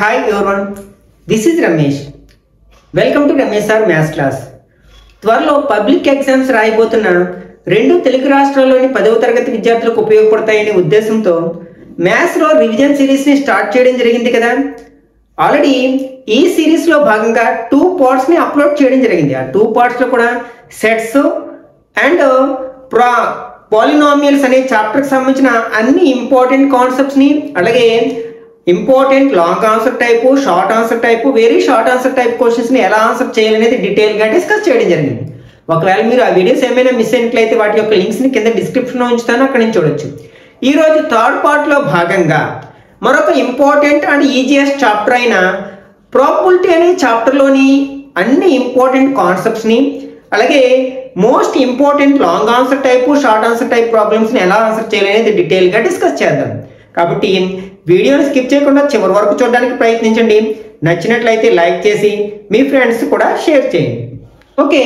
Hi everyone, this is Ramesh. Welcome to Ramesh Sir Maths Class. త్వరలో public exams రాయబోతున్న రెండు తెలుగు రాష్ట్రాల్లోని 10వ తరగతి విద్యార్థులకు ఉపయోగపడతాయనే ఉద్దేశంతో మ్యాథ్స్లో రివిజన్ సిరీస్ని స్టార్ట్ చేయడం జరిగింది కదా. ఆల్రెడీ ఈ సిరీస్లో భాగంగా 2 పార్ట్స్ని అప్లోడ్ చేయడం జరిగింది. ఆ 2 పార్ట్స్లో కూడా సెట్స్ అండ్ పాలినామియల్స్ అనే చాప్టర్కి సంబంధించిన అన్ని ఇంపార్టెంట్ కాన్సెప్ట్స్ని, అలాగే important long answer type, short answer type, very short answer type క్వశ్చన్స్ని ఎలా ఆన్సర్ చేయాలనేది డీటెయిల్గా డిస్కస్ చేయడం జరిగింది. ఒకవేళ మీరు ఆ వీడియోస్ ఏమైనా మిస్ అయినట్లయితే వాటి యొక్క లింక్స్ని కింద డిస్క్రిప్షన్లో ఉంచుతాను, అక్కడ నుంచి చూడొచ్చు. ఈరోజు థర్డ్ పార్ట్లో భాగంగా మరొక ఇంపార్టెంట్ అండ్ ఈజియెస్ట్ చాప్టర్ అయిన ప్రాబబిలిటీ అనే చాప్టర్లోని అన్ని ఇంపార్టెంట్ కాన్సెప్ట్స్ని, అలాగే most important long answer type, short answer type ప్రాబ్లమ్స్ని ఎలా ఆన్సర్ చేయాలనేది డీటెయిల్గా డిస్కస్ చేద్దాం. కాబట్టి వీడియోని స్కిప్ చేయకుండా చివరి వరకు చూడడానికి ప్రయత్నించండి. నచ్చినట్లయితే లైక్ చేసి మీ ఫ్రెండ్స్ కూడా షేర్ చేయండి. ఓకే,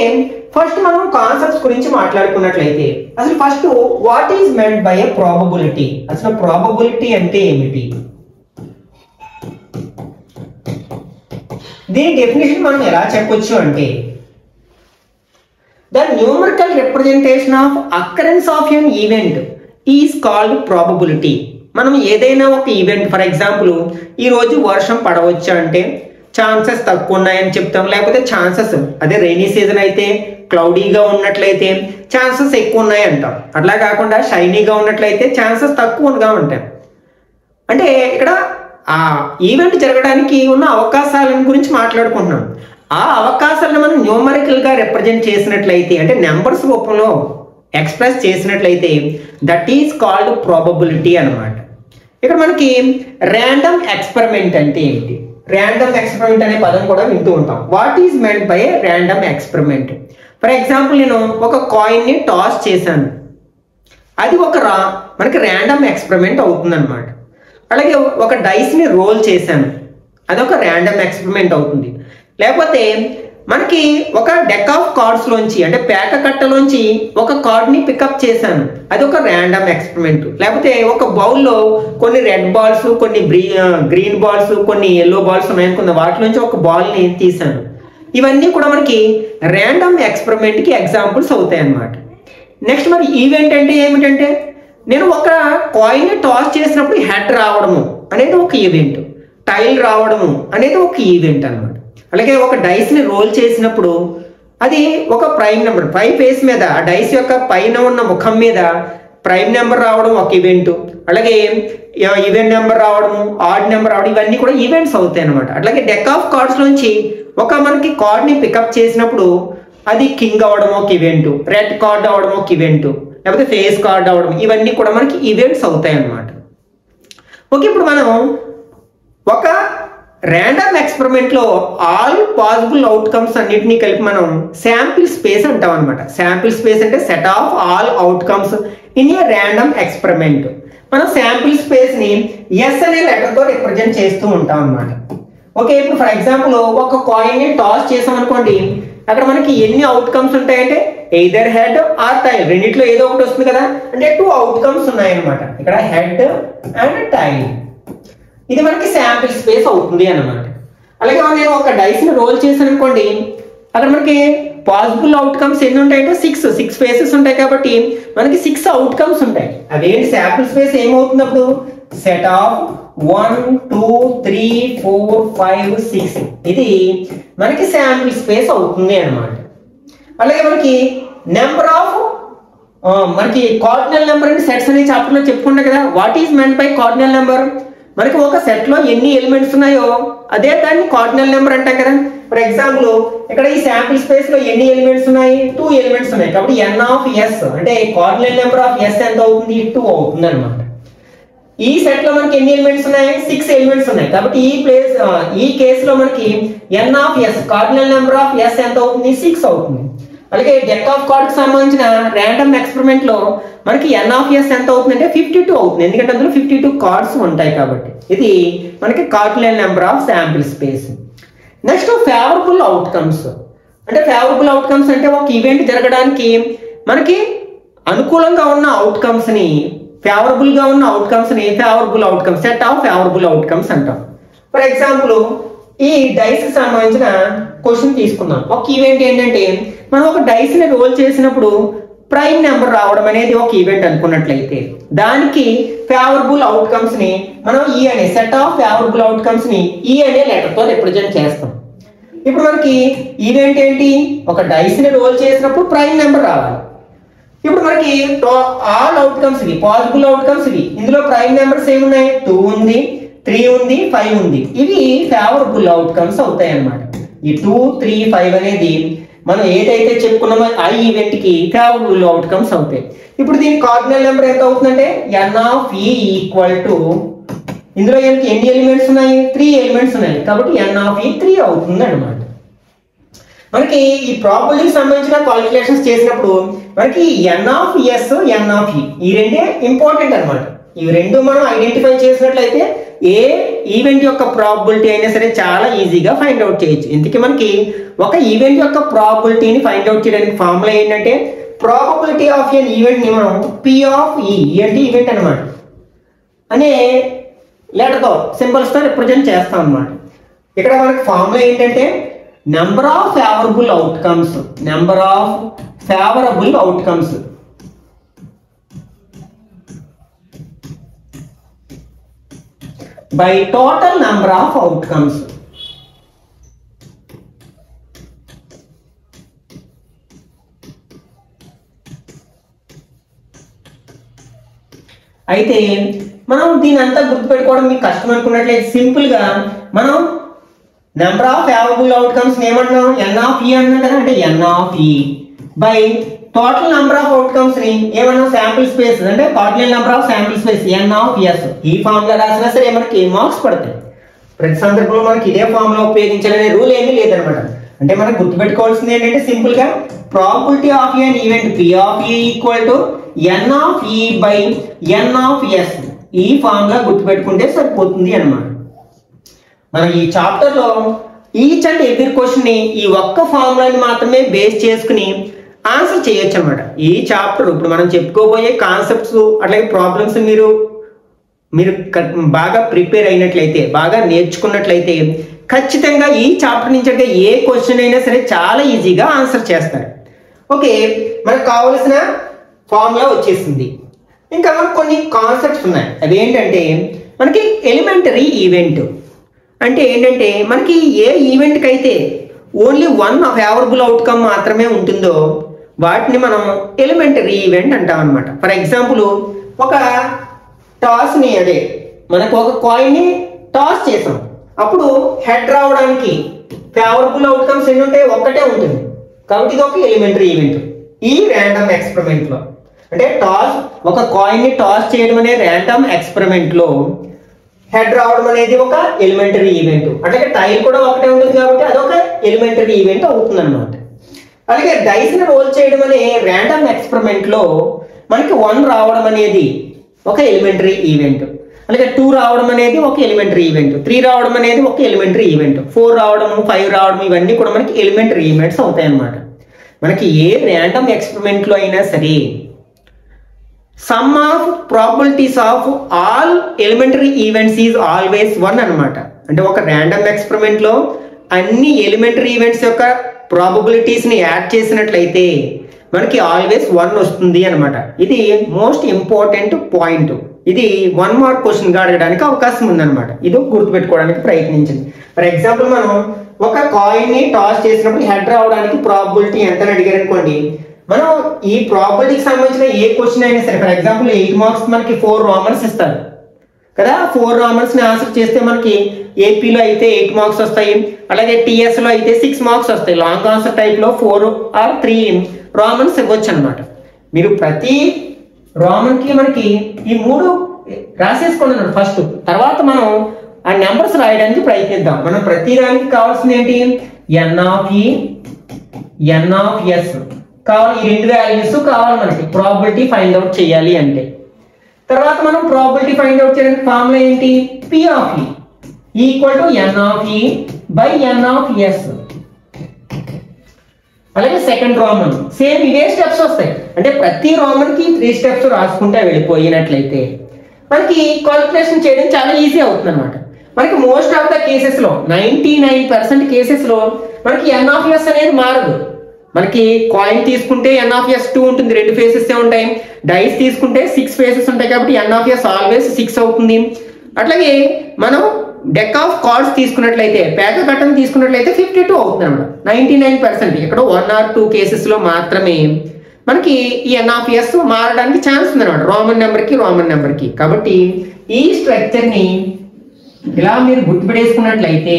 ఫస్ట్ మనం కాన్సెప్ట్స్ గురించి మాట్లాడుకున్నట్లయితే అసలు first what is meant by a probability, అసలు ప్రాబబిలిటీ అంటే ఏమిటి? దీని డెఫినేషన్ మనం ఎలా చెప్పొచ్చు అంటే the numerical representation of occurrence of N event is called probability. మనం ఏదైనా ఒక ఈవెంట్, ఫర్ ఎగ్జాంపుల్ ఈరోజు వర్షం పడవచ్చు అంటే ఛాన్సెస్ తక్కువ ఉన్నాయని చెప్తాం, లేకపోతే ఛాన్సెస్ అదే రైనీ సీజన్ అయితే క్లౌడీగా ఉన్నట్లయితే ఛాన్సెస్ ఎక్కువ ఉన్నాయి అంటాం. అట్లా కాకుండా షైనీగా ఉన్నట్లయితే ఛాన్సెస్ తక్కువగా ఉంటాయి. అంటే ఇక్కడ ఆ ఈవెంట్ జరగడానికి ఉన్న అవకాశాల గురించి మాట్లాడుకుంటున్నాం. ఆ అవకాశాలను మనం న్యూమరికల్గా రిప్రజెంట్ చేసినట్లయితే, అంటే నెంబర్స్ రూపంలో ఎక్స్ప్రెస్ చేసినట్లయితే దట్ ఈజ్ కాల్డ్ ప్రాబబిలిటీ అన్నమాట. ఇక్కడ మనకి ర్యాండమ్ ఎక్స్పెరిమెంట్ అంటే ఏంటి? ర్యాండమ్ ఎక్స్పెరిమెంట్ అనే పదం కూడా వింటూ ఉంటాం. What is meant by random experiment? For example నేను ఒక కాయిన్ని టాస్ చేశాను, అది మనకి ర్యాండమ్ ఎక్స్పెరిమెంట్ అవుతుంది అనమాట. అలాగే ఒక డైస్ని రోల్ చేశాను, అదొక ర్యాండమ్ ఎక్స్పెరిమెంట్ అవుతుంది. లేకపోతే మనకి ఒక డెక్ ఆఫ్ కార్డ్స్ లోంచి, అంటే పేక కట్టలోంచి ఒక కార్డ్ని పికప్ చేశాను, అది ఒక ర్యాండమ్ ఎక్స్పెరిమెంట్. లేకపోతే ఒక బౌల్లో కొన్ని రెడ్ బాల్స్, కొన్ని గ్రీన్ బాల్స్, కొన్ని ఎల్లో బాల్స్ ఉన్నాయనుకున్న వాటిలోంచి ఒక బాల్ని తీశాను. ఇవన్నీ కూడా మనకి ర్యాండమ్ ఎక్స్పెరిమెంట్కి ఎగ్జాంపుల్స్ అవుతాయి అన్నమాట. నెక్స్ట్ మరి ఈవెంట్ అంటే ఏమిటంటే, నేను ఒక కాయిన్ని టాస్ చేసినప్పుడు హెడ్ రావడము అనేది ఒక ఈవెంట్, టైల్ రావడము అనేది ఒక ఈవెంట్ అన్నమాట. అలాగే ఒక డైస్ని రోల్ చేసినప్పుడు అది ఒక ప్రైమ్ నెంబర్, పై ఫేస్ మీద ఆ డైస్ యొక్క పైన ఉన్న ముఖం మీద ప్రైమ్ నెంబర్ రావడం ఒక ఈవెంట్. అలాగే ఈవెంట్ నెంబర్ రావడము, ఆడ్ నెంబర్ రావడం, ఇవన్నీ కూడా ఈవెంట్స్ అవుతాయి అనమాట. అట్లాగే డెక్ ఆఫ్ కార్డ్స్ నుంచి మనకి కార్డ్ని పికప్ చేసినప్పుడు అది కింగ్ అవడం ఒక ఈవెంట్, రెడ్ కార్డ్ అవడం ఒక ఈవెంట్, లేకపోతే ఫేస్ కార్డ్ అవడం, ఇవన్నీ కూడా మనకి ఈవెంట్స్ అవుతాయి అన్నమాట. ఓకే, ఇప్పుడు మనం ఒక ర్యాండమ్ ఎక్స్పెరిమెంట్లో ఆల్ పాసిబుల్ అవుట్కమ్స్ అన్నిటినీ కలిపి మనం శాంపిల్ స్పేస్ అంటాం అనమాట. శాంపిల్ స్పేస్ అంటే set of all outcomes in a random experiment. మనం శాంపిల్ స్పేస్ని ఎస్ అనే లెటర్తో రిప్రజెంట్ చేస్తూ ఉంటాం అనమాట. ఓకే, ఇప్పుడు ఫర్ ఎగ్జాంపుల్ ఒక కాయిన్ని టాస్ చేసాం అనుకోండి, అక్కడ మనకి ఎన్ని అవుట్కమ్స్ ఉంటాయంటే ఎయిదర్ హెడ్ ఆర్ టైల్, రెండిట్లో ఏదో ఒకటి వస్తుంది కదా. అంటే 2 అవుట్కమ్స్ ఉన్నాయన్నమాట, ఇక్కడ హెడ్ అండ్ టైల్. ఇది మనకి శాంపిల్ స్పేస్ అవుతుంది అన్నమాట. అలాగే నేను ఒక డైస్ని రోల్ చేశాను అనుకోండి, అక్కడ మనకి పాసిబుల్ అవుట్కమ్స్ ఎన్ని ఉంటాయంటే 6 ఫేసెస్ ఉంటాయి కాబట్టి మనకి 6 అవుట్కమ్స్ ఉంటాయి. అదేంటి శాంపిల్ స్పేస్ ఏమవుతుంది అప్పుడు? సెట్ ఆఫ్ 1 2 3 4 5 6, ఇది మనకి శాంపిల్ స్పేస్ అవుతుంది అన్నమాట. అలాగే మనకి నెంబర్ ఆఫ్ మనకి కార్డినల్ నెంబర్ అని సెట్స్ అనే చాప్టర్లో చెప్పుకుంటాం కదా. What is meant by cardinal number? మనకి ఒక సెట్లో ఎన్ని ఎలిమెంట్స్ ఉన్నాయో అదే దాన్ని కార్డినల్ నెంబర్ అంటాం కదా. ఫర్ ఎగ్జాంపుల్ ఇక్కడ ఈ శాంపిల్ స్పేస్ లో ఎన్ని ఎలిమెంట్స్ ఉన్నాయి? 2 ఎలిమెంట్స్ ఉన్నాయి కాబట్టి n ఆఫ్ s అంటే కార్డినల్ నెంబర్ ఆఫ్ s ఎంత అవుతుంది? 2 అవుతుంది అనమాట. ఈ సెట్ లో మనకి ఎన్ని ఎలిమెంట్స్ ఉన్నాయి? 6 ఎలిమెంట్స్ ఉన్నాయి కాబట్టి ఈ కేసులో మనకి n of s cardinal number of s ఎంత అవుతుంది? 6 అవుతుంది. అలాగే డెక్ ఆఫ్ కార్డ్ కి సంబంధించిన ర్యాండమ్ ఎక్స్పెరిమెంట్ లో మనకి n ఆఫ్ s ఎంత అవుతుంది అంటే 52 అవుతుంది, ఎందుకంటే అందులో 52 కార్డ్స్ ఉంటాయి కాబట్టి. ఇది మనకి cardinal number of sample space. Next favourable outcomes. అంటే ఫేవరబుల్ అవుట్కమ్స్ అంటే ఒక ఈవెంట్ జరగడానికి మనకి అనుకూలంగా ఉన్న అవుట్కమ్స్ ని, ఫేవరబుల్ గా ఉన్న అవుట్కమ్స్ ని favourable outcomes, set of favourable outcomes అంటాం. ఫర్ ఎగ్జాంపుల్ ఈ డైస్ కి సంబంధించిన క్వశ్చన్ తీసుకుందాం. ఒక ఈవెంట్ ఏంటంటే మనం ఒక డైస్ ని రోల్ చేసినప్పుడు ప్రైమ్ నెంబర్ రావడం అనేది ఒక ఈవెంట్ అనుకున్నట్లయితే దానికి ఫేవరబుల్ అవుట్కమ్స్ ని మనం ఈ అనే సెట్ ఆఫ్ ఫేవరబుల్ అవుట్కమ్స్ ని ఈ అనే లెటర్ తో రిప్రజెంట్ చేస్తాం. ఇప్పుడు మనకి ఈవెంట్ ఏంటి, ఒక డైస్ ని రోల్ చేసినప్పుడు ప్రైమ్ నెంబర్ రావాలి. ఇప్పుడు మనకి ఆల్ అవుట్కమ్స్ ఇవి, పాసిబుల్ అవుట్కమ్స్ ఇవి. ఇందులో ప్రైమ్ నెంబర్స్ ఏమున్నాయి, 2 ఉంది, 3 ఉంది, 5 ఉంది. ఇవి ఫేవరబుల్ అవుట్కమ్స్ అవుతాయి అన్నమాట. ఈ 2, 3, 5 అనేది మనం ఏదైతే చెప్పుకున్నామో ఆ ఈవెంట్ కి ఫేవరబుల్ అవుట్కమ్స్ అవుతాయి. ఇప్పుడు దీని కార్డినల్ నెంబర్ ఎంత అవుతుందంటే n of e equal to, ఇందులో ఎన్ని ఎలిమెంట్స్ ఉన్నాయి, 3 ఎలిమెంట్స్ ఉన్నాయి కాబట్టి n ఆఫ్ e 3 అవుతుంది అన్నమాట. మనకి ఈ ప్రాబబిలిటీకి సంబంధించిన కాలిక్యులేషన్స్ చేసినప్పుడు మనకి n of s, n of e ఈ రెండే ఇంపార్టెంట్ అన్నమాట. ఈ రెండు మనం ఐడెంటిఫై చేసినట్లయితే ఏ ఈవెంట్ యొక్క ప్రాబబిలిటీ అయినా సరే చాలా ఈజీగా ఫైండ్ అవుట్ చేయొచ్చు. ఇందుకే మనకి ఒక ఈవెంట్ యొక్క ప్రాబబిలిటీని ఫైండ్ అవుట్ చేయడానికి ఫార్ములా ఏంటంటే ప్రాబబిలిటీ ఆఫ్ ఎన్ ఈవెంట్ ని మనం p ఆఫ్ e అంటే ఈవెంట్ అన్నమాట అనే లెటర్ తో సింబల్స్ తో రిప్రజెంట్ చేస్తాం అన్నమాట. ఇక్కడ మనకి ఫార్ములా ఏంటంటే number of favourable outcomes by total number of outcomes. అయితే మనం దీని అంతా గుర్తుపెట్టుకోవడం మీకు కష్టం అనుకున్నట్లయితే సింపుల్ గా మనం నెంబర్ ఆఫ్ ఫేవరబుల్ అవుట్కమ్స్ ఏమన్నాం, n ఆఫ్ e అన్నాం కదా, అంటే n of e by total number of outcomes ని ఏమన్నా శాంపిల్ స్పేస్ అంటే cardinal number of sample space n of s. ఈ ఫార్ములా రాసినా సరే మనకి మార్క్స్ పడతాయి. ప్రతి సందర్భంలో మనకి ఇదే ఫార్ములా ఉపయోగించాలనే రూల్ ఏమీ లేదనమాట. అంటే మనం గుర్తుపెట్టుకోవాల్సింది ఏంటంటే సింపుల్ గా probability of N event p of e equal to n of e by n of s. ఈ ఫార్ములా గుర్తుపెట్టుకుంటే సరిపోతుంది అన్నమాట. మనం ఈ చాప్టర్ లో ఈచ్ అండ్ ఎవ్రీ క్వశ్చన్ ని ఈ ఒక్క ఫార్ములాని మాత్రమే బేస్ చేసుకుని ఆన్సర్ చేయొచ్చు అన్నమాట. ఈ చాప్టర్ ఇప్పుడు మనం చెప్పుకోబోయే కాన్సెప్ట్స్ అట్లాగే ప్రాబ్లమ్స్ మీరు బాగా ప్రిపేర్ అయినట్లయితే, బాగా నేర్చుకున్నట్లయితే ఖచ్చితంగా ఈ చాప్టర్ నుంచి అంటే ఏ క్వశ్చన్ అయినా సరే చాలా ఈజీగా ఆన్సర్ చేస్తారు. ఓకే, మనకు కావలసిన ఫార్ములా వచ్చేసింది. ఇంకా మనకు కొన్ని కాన్సెప్ట్స్ ఉన్నాయి. అవి ఏంటంటే మనకి ఎలిమెంటరీ ఈవెంట్ అంటే ఏంటంటే మనకి ఏ ఈవెంట్కి అయితే ఓన్లీ వన్ ఫేవరబుల్ అవుట్కమ్ మాత్రమే ఉంటుందో వాటిని మనం ఎలిమెంటరీ ఈవెంట్ అంటాం అనమాట. ఫర్ ఎగ్జాంపుల్ ఒక టాస్ని, అదే మనకు ఒక కాయిన్ని టాస్ చేసాం, అప్పుడు హెడ్ రావడానికి ఫేవరబుల్ అవుట్కమ్స్ ఎన్ని ఉంటాయి, ఒక్కటే ఉంటుంది కాబట్టి ఇది ఒక ఎలిమెంటరీ ఈవెంట్. ఈ ర్యాండమ్ ఎక్స్పెరిమెంట్ లో అంటే ఒక కాయిన్ని టాస్ చేయడం అనే ర్యాండమ్ ఎక్స్పెరిమెంట్ లో హెడ్ రావడం అనేది ఒక ఎలిమెంటరీ ఈవెంట్. అంటే టైల్ కూడా ఒకటే ఉంటుంది కాబట్టి అదొక ఎలిమెంటరీ ఈవెంట్ అవుతుంది అనమాట. అలాగే డైస్ ని రోల్ చేయడం అనే ర్యాండమ్ ఎక్స్పెరిమెంట్ లో మనకి 1 రావడం అనేది ఒక ఎలిమెంటరీ ఈవెంట్, అలాగే 2 రావడం అనేది ఒక ఎలిమెంటరీ ఈవెంట్, 3 రావడం అనేది ఒక ఎలిమెంటరీ ఈవెంట్, 4 రావడం, 5 రావడం, ఇవన్నీ కూడా మనకి ఎలిమెంటరీ ఈవెంట్స్ అవుతాయి అన్నమాట. మనకి ఏ ర్యాండమ్ ఎక్స్పెరిమెంట్ లో అయినా సరే some of probabilities of all elementary events is always 1 అనమాట. అంటే ఒక ర్యాండమ్ ఎక్స్పెరిమెంట్ లో అన్ని ఎలిమెంటరీ ఈవెంట్స్ యొక్క ప్రాబబిలిటీస్ ని యాడ్ చేసినట్లయితే మనకి ఆల్వేస్ 1 వస్తుంది అనమాట. ఇది మోస్ట్ ఇంపార్టెంట్ పాయింట్. ఇది 1 మార్క్ క్వశ్చన్ గా అడగడానికి అవకాశం ఉందన్నమాట. ఇది గుర్తుపెట్టుకోవడానికి ప్రయత్నించండి. ఫర్ ఎగ్జాంపుల్ మనం ఒక కాయిన్ ని టాస్ చేసినప్పుడు హెడ్ రావడానికి ప్రాబబిలిటీ ఎంత అడిగారు అనుకోండి, మనం ఈ ప్రాబబిలిటీకి సంబంధించిన ఏ క్వశ్చన్ అయినా సరే, ఫర్ ఎగ్జాంపుల్ 8 మార్క్స్ మనకి 4 రామన్స్ ఇస్తారు కదా, 4 రామన్స్ ని ఆన్సర్ చేస్తే మనకి ఏపీలో అయితే 8 మార్క్స్ వస్తాయి, అలాగే టీఎస్ లో అయితే 6 మార్క్స్ వస్తాయి. లాంగ్ ఆన్సర్ టైప్ లో 4 or 3 రామన్స్ ఇవ్వచ్చు అనమాట. మీరు ప్రతి రామన్ కి మనకి ఈ 3 రాసేసుకున్నాను ఫస్ట్, తర్వాత మనం ఆ నెంబర్స్ రాయడానికి ప్రయత్నిద్దాం. మనం ప్రతి దానికి కావాల్సింది ఏంటి, n of e, n of s కావాలి. ఈ 2 వాల్యూస్ కావాలి మనకి ప్రాబబిలిటీ ఫైండ్ అవుట్ చేయాలి అంటే. తర్వాత మనం ప్రాబబిలిటీ ఫైండ్ అవుట్ చేయడానికి ఫార్ములా ఏంటి, p of e equal to n of e by n of s. అలాగే సెకండ్ రామన్ సేమ్ ఇవే స్టెప్స్ వస్తాయి. అంటే ప్రతి రామన్ కి 3 స్టెప్స్ రాసుకుంటే వెళ్ళిపోయినట్లయితే మనకి కాల్కులేషన్ చేయడం చాలా ఈజీ అవుతుంది అనమాట. మనకి మోస్ట్ ఆఫ్ ద కేసెస్లో 99% కేసెస్లో మనకి ఎన్.ఆఫ్.ఎస్ అనేది మారదు. మనకి కాయిన్ తీసుకుంటే ఎన్.ఆఫ్.ఎస్ 2 ఉంటుంది, 2 ఫేసెస్ ఉంటాయి. డైస్ తీసుకుంటే 6 ఫేసెస్ ఉంటాయి కాబట్టి ఎన్.ఆఫ్.ఎస్ ఆల్వేస్ 6 అవుతుంది. అట్లాగే మనం డెక్ ఆఫ్ కార్డ్స్ తీసుకున్నట్లయితే, పేక కట్టను తీసుకున్నట్లయితే 52 అవుతుంది అనమాట. 99% ఇక్కడ 1 or 2 కేసెస్లో మాత్రమే మనకి ఈ ఎన్.ఆఫ్.ఎస్ మారడానికి ఛాన్స్ ఉంది అనమాట, రోమన్ నెంబర్కి. కాబట్టి ఈ స్ట్రక్చర్ని ఇలా మీరు గుర్తుపెట్టేసుకున్నట్లయితే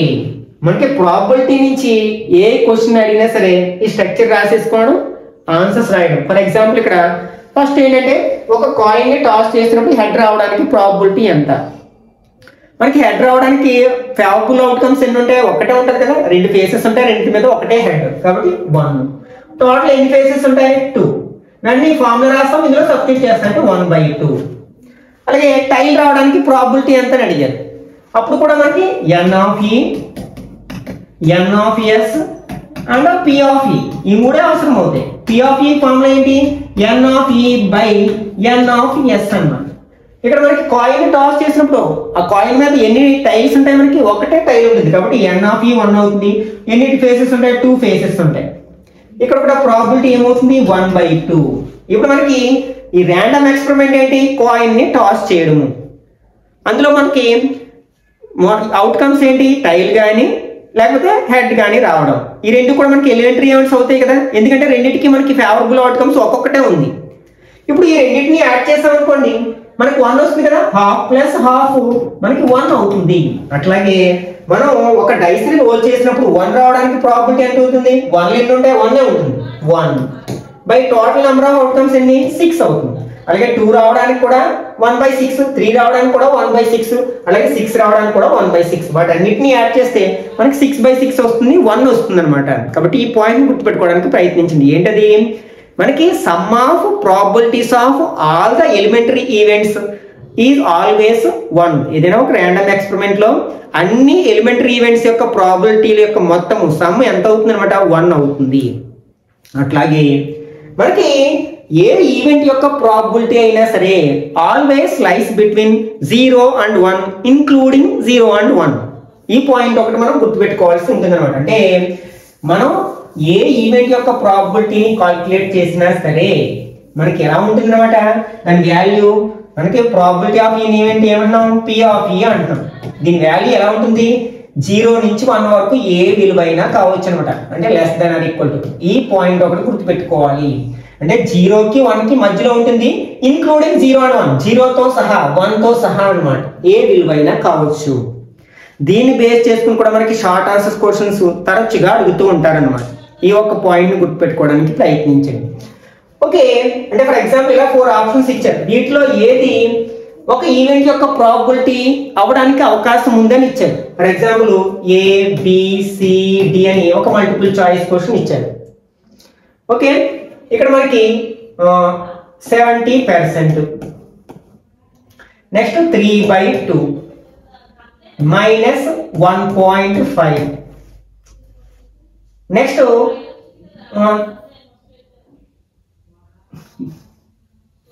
మనకి ప్రాబబిలిటీ నుంచి ఏ క్వశ్చన్ అడిగినా సరే ఈ స్ట్రక్చర్ రాసేసుకోవడం, ఆన్సర్స్ రాయడం. ఫర్ ఎగ్జాంపుల్ ఇక్కడ ఫస్ట్ ఏంటంటే ఒక కాయిన్ ని టాస్ చేసినప్పుడు హెడ్ రావడానికి ప్రాబబిలిటీ ఎంత? మనకి హెడ్ రావడానికి ఫేవరబుల్ అవుట్కమ్స్ ఎన్ని ఉంటాయి? ఒకటే ఉంటుంది కదా, 2 ఫేసెస్ ఉంటాయి, 2 మీద ఒకటే హెడ్ కాబట్టి 1. టోటల్ ఎన్ని ఫేసెస్ ఉంటాయి? 2. దాన్ని ఫార్ములా రాస్తాం, ఇందులో సబ్స్టిట్యూట్ చేస్తాం అంటే 1/2. అలాగే టైల్ రావడానికి ప్రాబబిలిటీ ఎంత అని అడిగారు. అప్పుడు కూడా మనకి ఎన్.ఆఫ్.ఈ, ఎన్.ఆఫ్.ఎస్ అండ్ పి.ఆఫ్.ఈ ఈ మూడే అవసరం అవుతాయి. పి.ఆఫ్.ఈ ఫార్ములా ఏంటి? ఎన్.ఆఫ్.ఈ బై ఎన్.ఆఫ్.ఎస్ అన్నమాట. ఇక్కడ మనకి కాయిన్ టాస్ చేసినప్పుడు ఆ కాయిన్ మీద ఎన్ని టైల్స్ ఉంటాయి? మనకి ఒకటే టైల్ ఉంటుంది కాబట్టి ఎన్.ఆఫ్.ఈ 1 అవుతుంది. ఎన్ని ఫేసెస్ ఉంటాయి? 2 ఫేసెస్ ఉంటాయి. ఇక్కడ కూడా ప్రాబబిలిటీ ఏమవుతుంది? 1/2. ఇప్పుడు మనకి ఈ ర్యాండమ్ ఎక్స్పెరిమెంట్ ఏంటి? కాయిన్ ని టాస్ చేయడము. అందులో మనకి అవుట్కమ్స్ ఏంటి? టైల్ కానీ లేకపోతే హెడ్ కానీ రావడం. ఈ రెండు కూడా మనకి ఎలిమెంటరీ ఈవెంట్స్ అవుతాయి కదా, ఎందుకంటే రెండింటికి మనకి ఫేవరబుల్ అవుట్కమ్స్ ఒక్కొక్కటే ఉంది. ఇప్పుడు ఈ రెండింటిని యాడ్ చేసాం అనుకోండి, మనకి 1 వస్తుంది కదా, హాఫ్ ప్లస్ హాఫ్ మనకి 1 అవుతుంది. అట్లాగే మనం ఒక డైస్ ని రోల్ చేసినప్పుడు 1 రావడానికి ప్రాబబిలిటీ ఎంత అవుతుంది? 1 ఎన్ని ఉంటాయి? 1 ఉంటుంది. 1 by total number of outcomes ఎన్ని? 6 అవుతుంది. అలాగే 2 రావడానికి కూడా 1/6, 3 రావడానికి కూడా 1/6, అలాగే 6 రావడానికి కూడా 1/6. వాటన్నిటిని యాడ్ చేస్తే మనకి 6/6 వస్తుంది, 1 వస్తుంది అనమాట. కాబట్టి ఈ పాయింట్ గుర్తుపెట్టుకోవడానికి ప్రయత్నించండి. ఏంటది? మనకి some of probabilities of all the elementary events is always 1. ఏదైనా ఒక ర్యాండమ్ ఎక్స్పెరిమెంట్ లో అన్ని ఎలిమెంటరీ ఈవెంట్స్ యొక్క ప్రాబబిలిటీల యొక్క మొత్తం సమ్ ఎంత అవుతుంది అనమాట? 1 అవుతుంది. అట్లాగే మనకి ఏ ఈవెంట్ యొక్క ప్రాబబిలిటీ అయినా సరే always lies between 0 and 1 including 0 and 1. ఈ పాయింట్ ఒకటి మనం గుర్తుపెట్టుకోవాల్సి ఉంటుంది అనమాట. అంటే మనం ఏ ఈవెంట్ యొక్క ప్రాబబిలిటీని కాల్కులేట్ చేసినా సరే మనకి ఎలా ఉంటుంది అనమాట? దాని వాల్యూ మనకి ప్రాబబిలిటీ ఆఫ్ ఈ ఈవెంట్ ఏమంటున్నాం? పి.ఆఫ్.ఈ అంటున్నాం. దీని వాల్యూ ఎలా ఉంటుంది? 0 నుంచి 1 వరకు ఏ విలువ అయినా కావచ్చు అనమాట. అంటే less than or equal to. ఈ పాయింట్ ఒకటి గుర్తుపెట్టుకోవాలి. అంటే 0కి 1కి మధ్యలో ఉంటుంది, ఇంక్లూడింగ్ 0 and 1, 0తో సహా 1తో సహా అనమాట. ఏ విలువ అయినా కావచ్చు. దీన్ని బేస్ చేసుకుని కూడా మనకి షార్ట్ ఆన్సర్స్ క్వశ్చన్స్ తరచుగా అడుగుతూ ఉంటారనమాట. ఈ ఒక్క పాయింట్ ని గుర్తుపెట్టుకోవడానికి ప్రయత్నించండి. ఓకే, అంటే ఫర్ ఎగ్జాంపుల్ ఇలా 4 ఆప్షన్స్ ఇచ్చారు. వీటిలో ఏది ఒక ఈవెంట్ యొక్క ప్రాబబిలిటీ అవడానికి అవకాశం ఉందని ఇచ్చారు. For example A, B, C, D అని ఒక మల్టిపుల్ చాయిస్ క్వశ్చన్ ఇచ్చారు. ఓకే, ఇక్కడ మనకి 70%, నెక్స్ట్ 3/2 -1.5, నెక్స్ట్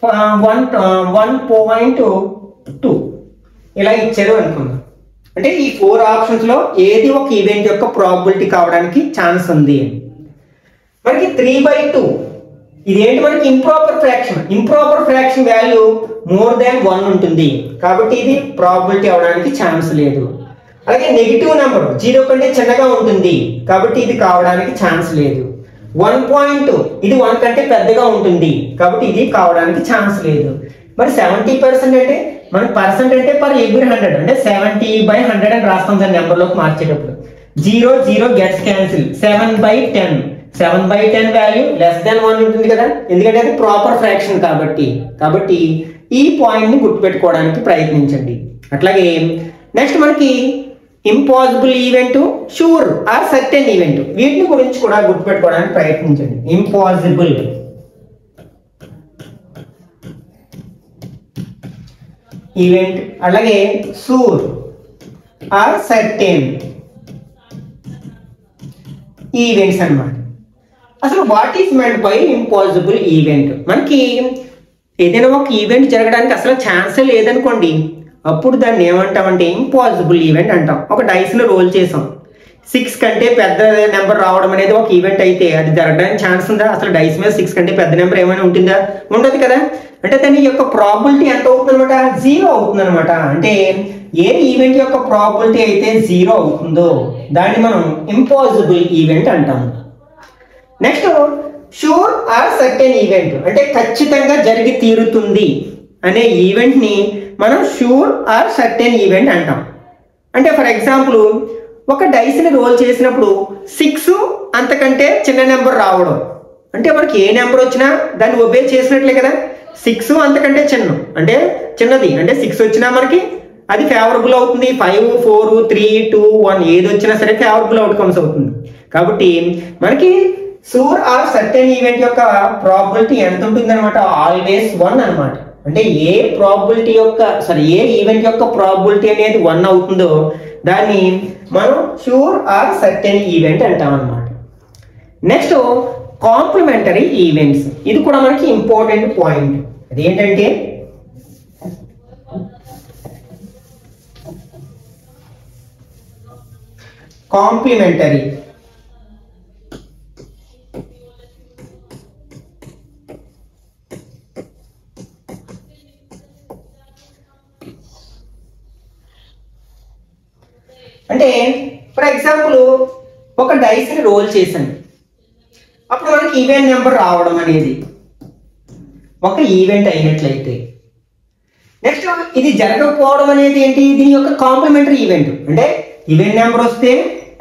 1.2 ఇలా ఇచ్చారు అనుకుందాం. అంటే ఈ 4 ఆప్షన్స్ లో ఏది ఒక ఈవెంట్ యొక్క ప్రాబబిలిటీ కావడానికి ఛాన్స్ ఉంది. మనకి 3/2 ఇదేంటి? మనకి improper fraction value more than 1 ఉంటుంది కాబట్టి ఇది ప్రాబబిలిటీ అవడానికి ఛాన్స్ లేదు. అలాగే నెగిటివ్ నెంబర్ 0 కంటే చిన్నగా ఉంటుంది కాబట్టి ఇది కావడానికి ఛాన్స్ లేదు. 1.2 ఇది 1 కంటే పెద్దగా ఉంటుంది కాబట్టి ఇది కావడానికి ఛాన్స్ లేదు. మరి 70% అంటే మనకి పర్సెంట్ అంటే పర్ ఎవ్రీ 100 అంటే 70/100 అని రాస్తాం దాని నెంబర్లోకి మార్చేటప్పుడు. 0 gets cancel. 7/10 value less than 1 ఉంటుంది కదా, ఎందుకంటే అది ప్రాపర్ ఫ్రాక్షన్ కాబట్టి ఈ పాయింట్ ని గుర్తుపెట్టుకోవడానికి ప్రయత్నించండి. అట్లాగే నెక్స్ట్ మనకి impossible event, sure or certain event, వీటిని గురించి కూడా గుర్తుపెట్టుకోవడానికి ప్రయత్నించండి. ఇంపాసిబుల్ ఈవెంట్, అలాగే షూర్ ఆర్ సర్టెన్ ఈవెంట్స్ అన్నమాట. అసలు what is meant by impossible event? మనకి ఏదైనా ఒక ఈవెంట్ జరగడానికి అసలు ఛాన్సే లేదనుకోండి, అప్పుడు దాన్ని ఏమంటామంటే ఇంపాసిబుల్ ఈవెంట్ అంటాం. ఒక డైస్ని రోల్ చేసాం, 6 కంటే పెద్ద నెంబర్ రావడం అనేది ఒక ఈవెంట్ అయితే అది జరగడానికి ఛాన్స్ ఉందా? అసలు డైస్ మీద 6 కంటే పెద్ద నెంబర్ ఏమైనా ఉంటుందా? ఉండదు కదా. అంటే దాని యొక్క ప్రాబిలిటీ ఎంత అవుతుందన్నమాట? 0 అవుతుందన్నమాట. అంటే ఏ ఈవెంట్ యొక్క ప్రాబిలిటీ అయితే 0 అవుతుందో దాన్ని మనం ఇంపాసిబుల్ ఈవెంట్ అంటాము. Next sure or certain event, అంటే ఖచ్చితంగా జరిగి తీరుతుంది అనే ఈవెంట్ని మనం షూర్ ఆర్ సర్టెన్ ఈవెంట్ అంటాం. అంటే ఫర్ ఎగ్జాంపుల్ ఒక డైస్ని రోల్ చేసినప్పుడు 6 అంతకంటే చిన్న నెంబర్ రావడం, అంటే మనకి ఏ నెంబర్ వచ్చినా దాన్ని ఒబే చేసినట్లే కదా. 6 అంతకంటే అంటే చిన్నది, అంటే 6 వచ్చినా మనకి అది ఫేవరబుల్ అవుతుంది. 5, 4, 3, 2, 1 ఏది వచ్చినా సరే ఫేవరబుల్ అవుట్కమ్స్ అవుతుంది. కాబట్టి మనకి షూర్ ఆర్ సర్టెన్ ఈవెంట్ యొక్క ప్రాబిలిటీ ఎంత ఉంటుంది అనమాట? ఆల్వేస్ 1 అనమాట. అంటే ఏ ప్రాబిలిటీ యొక్క ఏ ఈవెంట్ యొక్క ప్రాబిలిటీ అనేది 1 అవుతుందో దాన్ని మనం షూర్ ఆర్ సర్టెన్ ఈవెంట్ అంటాం అనమాట. నెక్స్ట్ కాంప్లిమెంటరీ ఈవెంట్స్, ఇది కూడా మనకి ఇంపార్టెంట్ పాయింట్. అదేంటంటే కాంప్లిమెంటరీ అంటే ఫర్ ఎగ్జాంపుల్ ఒక డైస్ని రోల్ చేశాను, అప్పుడు మనకి ఈవెంట్ నెంబర్ రావడం అనేది ఒక ఈవెంట్ అయినట్లయితే, నెక్స్ట్ ఇది జరగకపోవడం అనేది ఏంటి? దీని యొక్క కాంప్లిమెంటరీ ఈవెంట్. అంటే ఈవెంట్ నెంబర్ వస్తే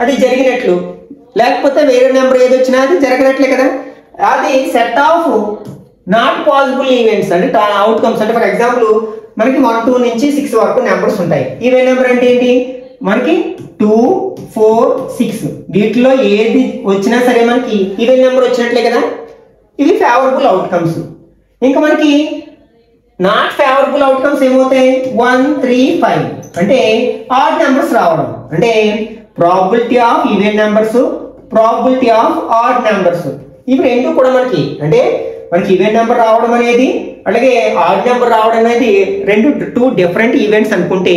అది జరిగినట్లు, లేకపోతే వేరే నెంబర్ ఏది వచ్చినా అది జరగనట్లే కదా. అది set of not possible events అంటే అవుట్కమ్స్. అంటే ఫర్ ఎగ్జాంపుల్ మనకి 1, 2 నుంచి 6 వరకు నెంబర్స్ ఉంటాయి. ఈవెంట్ నెంబర్ అంటే ఏంటి? మనకి 2, 4, 6 వీటిలో ఏది వచ్చినా సరే మనకి ఈవెన్ నెంబర్ వచ్చినట్లే కదా. ఇవి ఫేవరబుల్ అవుట్కమ్స్. ఇంకా మనకి నాట్ ఫేవరబుల్ అవుట్కమ్స్ ఏమవుతాయి? 1, 3, 5 అంటే ఆడ్ నెంబర్స్ రావడం. అంటే probability of even numbers, probability of odd numbers, ఇవి రెండు కూడా మనకి అంటే మనకి ఈవెంట్ నెంబర్ రావడం అనేది అలాగే ఆడ్ నెంబర్ రావడం అనేది టూ డిఫరెంట్ ఈవెంట్స్ అనుకుంటే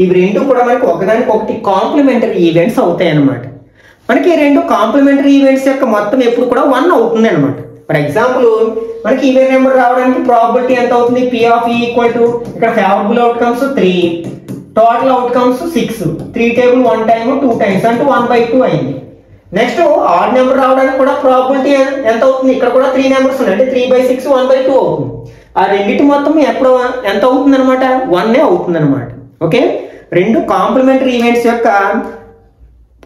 ఇవి రెండు కూడా మనకి ఒకదానికొకటి కాంప్లిమెంటరీ ఈవెంట్స్ అవుతాయి అన్నమాట. మనకి రెండు కాంప్లిమెంటరీ ఈవెంట్స్ యొక్క మొత్తం ఎప్పుడు కూడా 1 అవుతుంది అనమాట. ఫర్ ఎగ్జాంపుల్ మనకి ఈవెంట్ నెంబర్ రావడానికి ప్రాబిలిటీ ఎంత అవుతుంది? P of E equal to ఇక్కడ favourable outcomes 3, total outcomes 6, 3 table 1 time 2 times అంటే 1/2 అయింది. నెక్స్ట్ ఆడ్ నెంబర్ రావడానికి కూడా ప్రాబిలిటీ ఎంత అవుతుంది? ఇక్కడ కూడా 3 నెంబర్స్ ఉన్నాయి అంటే 3/6 1/2 అవుతుంది. ఆ రెండింటి మొత్తం ఎప్పుడు ఎంత అవుతుంది అనమాట? 1 అవుతుంది అనమాట. ఓకే, రెండు కాంప్లిమెంటరీ ఈవెంట్స్ యొక్క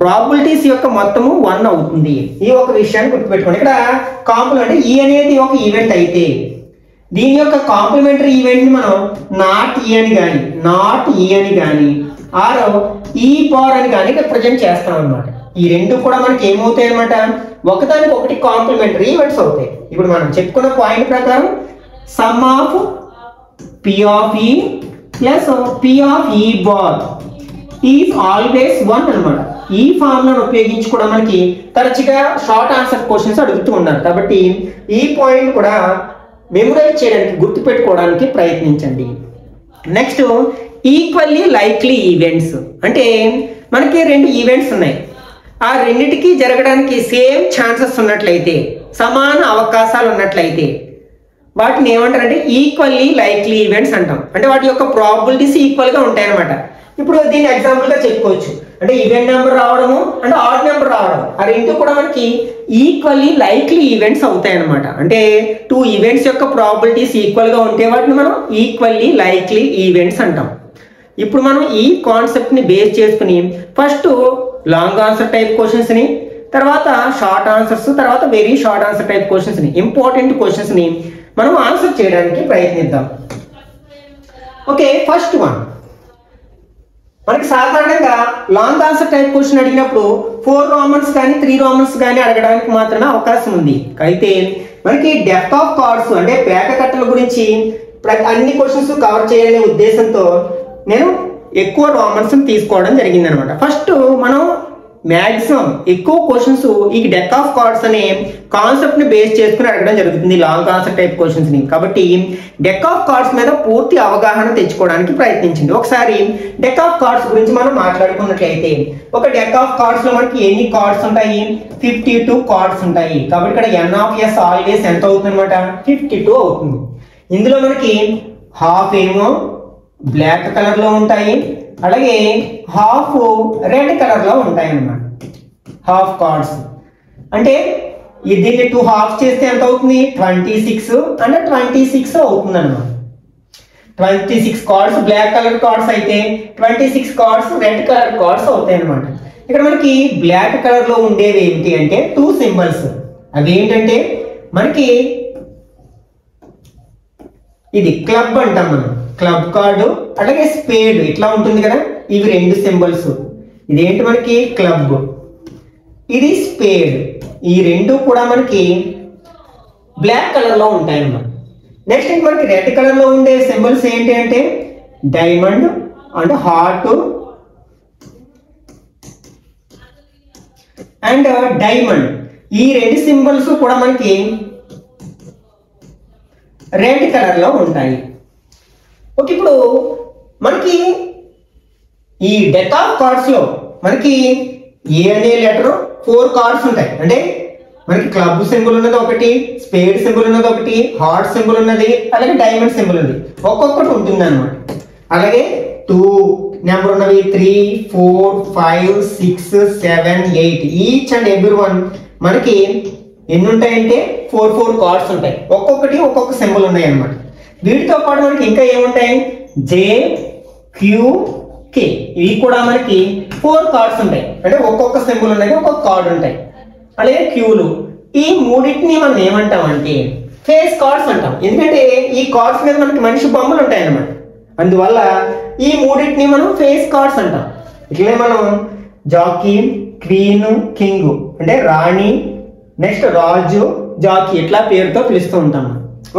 ప్రాబిలిటీస్ యొక్క మొత్తము 1 అవుతుంది. ఈ ఒక విషయాన్ని గుర్తుపెట్టుకోండి. ఇక్కడ కాంప్లిమెంట్ ఈ అనేది ఒక ఈవెంట్ అయితే దీని యొక్క కాంప్లిమెంటరీ ఈవెంట్ ని మనం నాట్ ఈ అని కానీ ఆర్ ఈ బార్ అని కానీ రిప్రజెంట్ చేస్తాం అనమాట. ఈ రెండు కూడా మనకి ఏమవుతాయి అనమాట? ఒకదానికి ఒకటి కాంప్లిమెంటరీ ఈవెంట్స్ అవుతాయి. ఇప్పుడు మనం చెప్పుకున్న పాయింట్ ప్రకారం some of P of E plus P of E bar is always 1 అనమాట. ఈ ఫార్ములాను ఉపయోగించి కూడా మనకి తరచుగా షార్ట్ ఆన్సర్ క్వశ్చన్స్ అడుగుతూ ఉన్నారు. కాబట్టి ఈ పాయింట్ కూడా మెమరైజ్ చేయడానికి గుర్తుపెట్టుకోవడానికి ప్రయత్నించండి. నెక్స్ట్ ఈక్వల్లీ లైక్లీ ఈవెంట్స్ అంటే మనకి రెండు ఈవెంట్స్ ఉన్నాయి. ఆ రెండిటికి జరగడానికి సేమ్ ఛాన్సెస్ ఉన్నట్లయితే, సమాన అవకాశాలు ఉన్నట్లయితే వాటిని ఏమంటారంటే ఈక్వల్లీ లైక్లీ ఈవెంట్స్ అంటాం. అంటే వాటి యొక్క ప్రాబిలిటీస్ ఈక్వల్గా ఉంటాయి అనమాట. ఇప్పుడు దీన్ని ఎగ్జాంపుల్గా చెప్పుకోవచ్చు. అంటే ఈవెంట్ నెంబర్ రావడము అంటే ఆడ్ నెంబర్ రావడం, ఆ రెండు కూడా మనకి ఈక్వల్లీ లైక్లీ ఈవెంట్స్ అవుతాయి అనమాట. అంటే 2 ఈవెంట్స్ యొక్క ప్రాబిలిటీస్ ఈక్వల్గా ఉంటే వాటిని మనం ఈక్వల్లీ లైక్లీ ఈవెంట్స్ అంటాం. ఇప్పుడు మనం ఈ కాన్సెప్ట్ని బేస్ చేసుకుని ఫస్ట్ లాంగ్ ఆన్సర్ టైప్ క్వశ్చన్స్ని, తర్వాత షార్ట్ ఆన్సర్స్, తర్వాత వెరీ షార్ట్ ఆన్సర్ టైప్ క్వశ్చన్స్ని, ఇంపార్టెంట్ క్వశ్చన్స్ని మనం ఆన్సర్ చేయడానికి ప్రయత్నిద్దాం. ఓకే, ఫస్ట్ వన్ మనకి సాధారణంగా లాంగ్ ఆన్సర్ టైప్ క్వశ్చన్ అడిగినప్పుడు 4 రోమన్స్ కానీ 3 రోమన్స్ కానీ అడగడానికి మాత్రమే అవకాశం ఉంది. అయితే మనకి డెప్త్ ఆఫ్ కార్డ్స్ అంటే పేక కట్టల గురించి అన్ని క్వశ్చన్స్ కవర్ చేయాలనే ఉద్దేశంతో నేను ఎక్కువ రోమన్స్ తీసుకోవడం జరిగింది అనమాట. ఫస్ట్ మనం మ్యాక్సిమం ఎక్కువ క్వశ్చన్స్ ఈ డెక్ ఆఫ్ కార్డ్స్ అనే కాన్సెప్ట్ ని బేస్ చేసుకుని అడగడం జరుగుతుంది లాంగ్ ఆన్సర్ టైప్ క్వశ్చన్స్ ని. కాబట్టి డెక్ ఆఫ్ కార్డ్స్ మీద పూర్తి అవగాహన తెచ్చుకోవడానికి ప్రయత్నించండి. ఒకసారి డెక్ ఆఫ్ కార్డ్స్ గురించి మనం మాట్లాడుకున్నట్లయితే ఒక డెక్ ఆఫ్ కార్డ్స్ లో మనకి ఎన్ని కార్డ్స్ ఉంటాయి? 52 కార్డ్స్ ఉంటాయి. కాబట్టి ఇక్కడ n(s) ఆల్వేస్ ఎంత అవుతుంది అనమాట? 52 అవుతుంది. ఇందులో మనకి హాఫ్ ఏమో బ్లాక్ కలర్ లో ఉంటాయి, అలాగే హాఫ్ రెడ్ కలర్ లో ఉంటాయి అన్నమాట. హాఫ్ కార్డ్స్ అంటే దీన్ని 2 హాఫ్ చేస్తే ఎంత అవుతుంది? 26 అంటే 26 అవుతుంది అన్నమాట. 26 కార్డ్స్ బ్లాక్ కలర్ కార్డ్స్ అయితే 26 కార్డ్స్ రెడ్ కలర్ కార్డ్స్ అవుతాయి అన్నమాట. ఇక్కడ మనకి బ్లాక్ కలర్ లో ఉండేవి ఏంటి అంటే 2 సింబల్స్. అవి ఏంటంటే మనకి ఇది క్లబ్ అంటాం మనం, క్లబ్ కార్డు, అలాగే స్పేడ్ ఇట్లా ఉంటుంది కదా, ఇవి 2 సింబల్స్. ఇదేంటి మనకి క్లబ్, ఇది స్పేడ్. ఈ 2 కూడా మనకి బ్లాక్ కలర్ లో ఉంటాయి అన్నమాట. నెక్స్ట్ మనకి రెడ్ కలర్ లో ఉండే సింబల్స్ ఏంటి అంటే diamond and heart and diamond. ఈ 2 సింబల్స్ కూడా మనకి రెడ్ కలర్ లో ఉంటాయి. ఓకే, ఇప్పుడు మనకి ఈ డెక్ ఆఫ్ కార్డ్స్ లో మనకి ఏ అనే లెటర్ 4 కార్డ్స్ ఉంటాయి. అంటే మనకి క్లబ్ సింబల్ ఉన్నది ఒకటి, స్పేడ్ సింబల్ ఉన్నది ఒకటి, హార్ట్ సింబల్ ఉన్నది, అలాగే డైమండ్ సింబల్ ఉన్నది, ఒక్కొక్కటి ఉంటుంది అనమాట. అలాగే 2 నెంబర్ ఉన్నవి 3, 4, 5, 6, 7, 8 ఈచ్ అండ్ ఎవ్రీ వన్ మనకి ఎన్ని ఉంటాయంటే 4 కార్డ్స్ ఉంటాయి. ఒక్కొక్కటి ఒక్కొక్క సింబల్ ఉన్నాయి అనమాట. వీటితో పాటు మనకి ఇంకా ఏముంటాయి? జే, క్యూ, కే, ఇవి కూడా మనకి 4 కార్డ్స్ ఉంటాయి. అంటే ఒక్కొక్క సింబల్ ఉన్నది, ఒక్కొక్క కార్డ్ ఉంటాయి. అలాగే క్యూలు, ఈ మూడింటిని మనం ఏమంటామంటే ఫేస్ కార్డ్స్ అంటాం. ఎందుకంటే ఈ కార్డ్స్ మీద మనకి మనిషి బొమ్మలు ఉంటాయి అన్నమాట. అందువల్ల ఈ మూడింటిని మనం ఫేస్ కార్డ్స్ అంటాం. ఇట్లనే మనం జాకీ, క్వీన్, కింగ్ అంటే రాణి, నెక్స్ట్ రాజు, జాకీ ఇట్లా పేరుతో పిలుస్తూ ఉంటాం.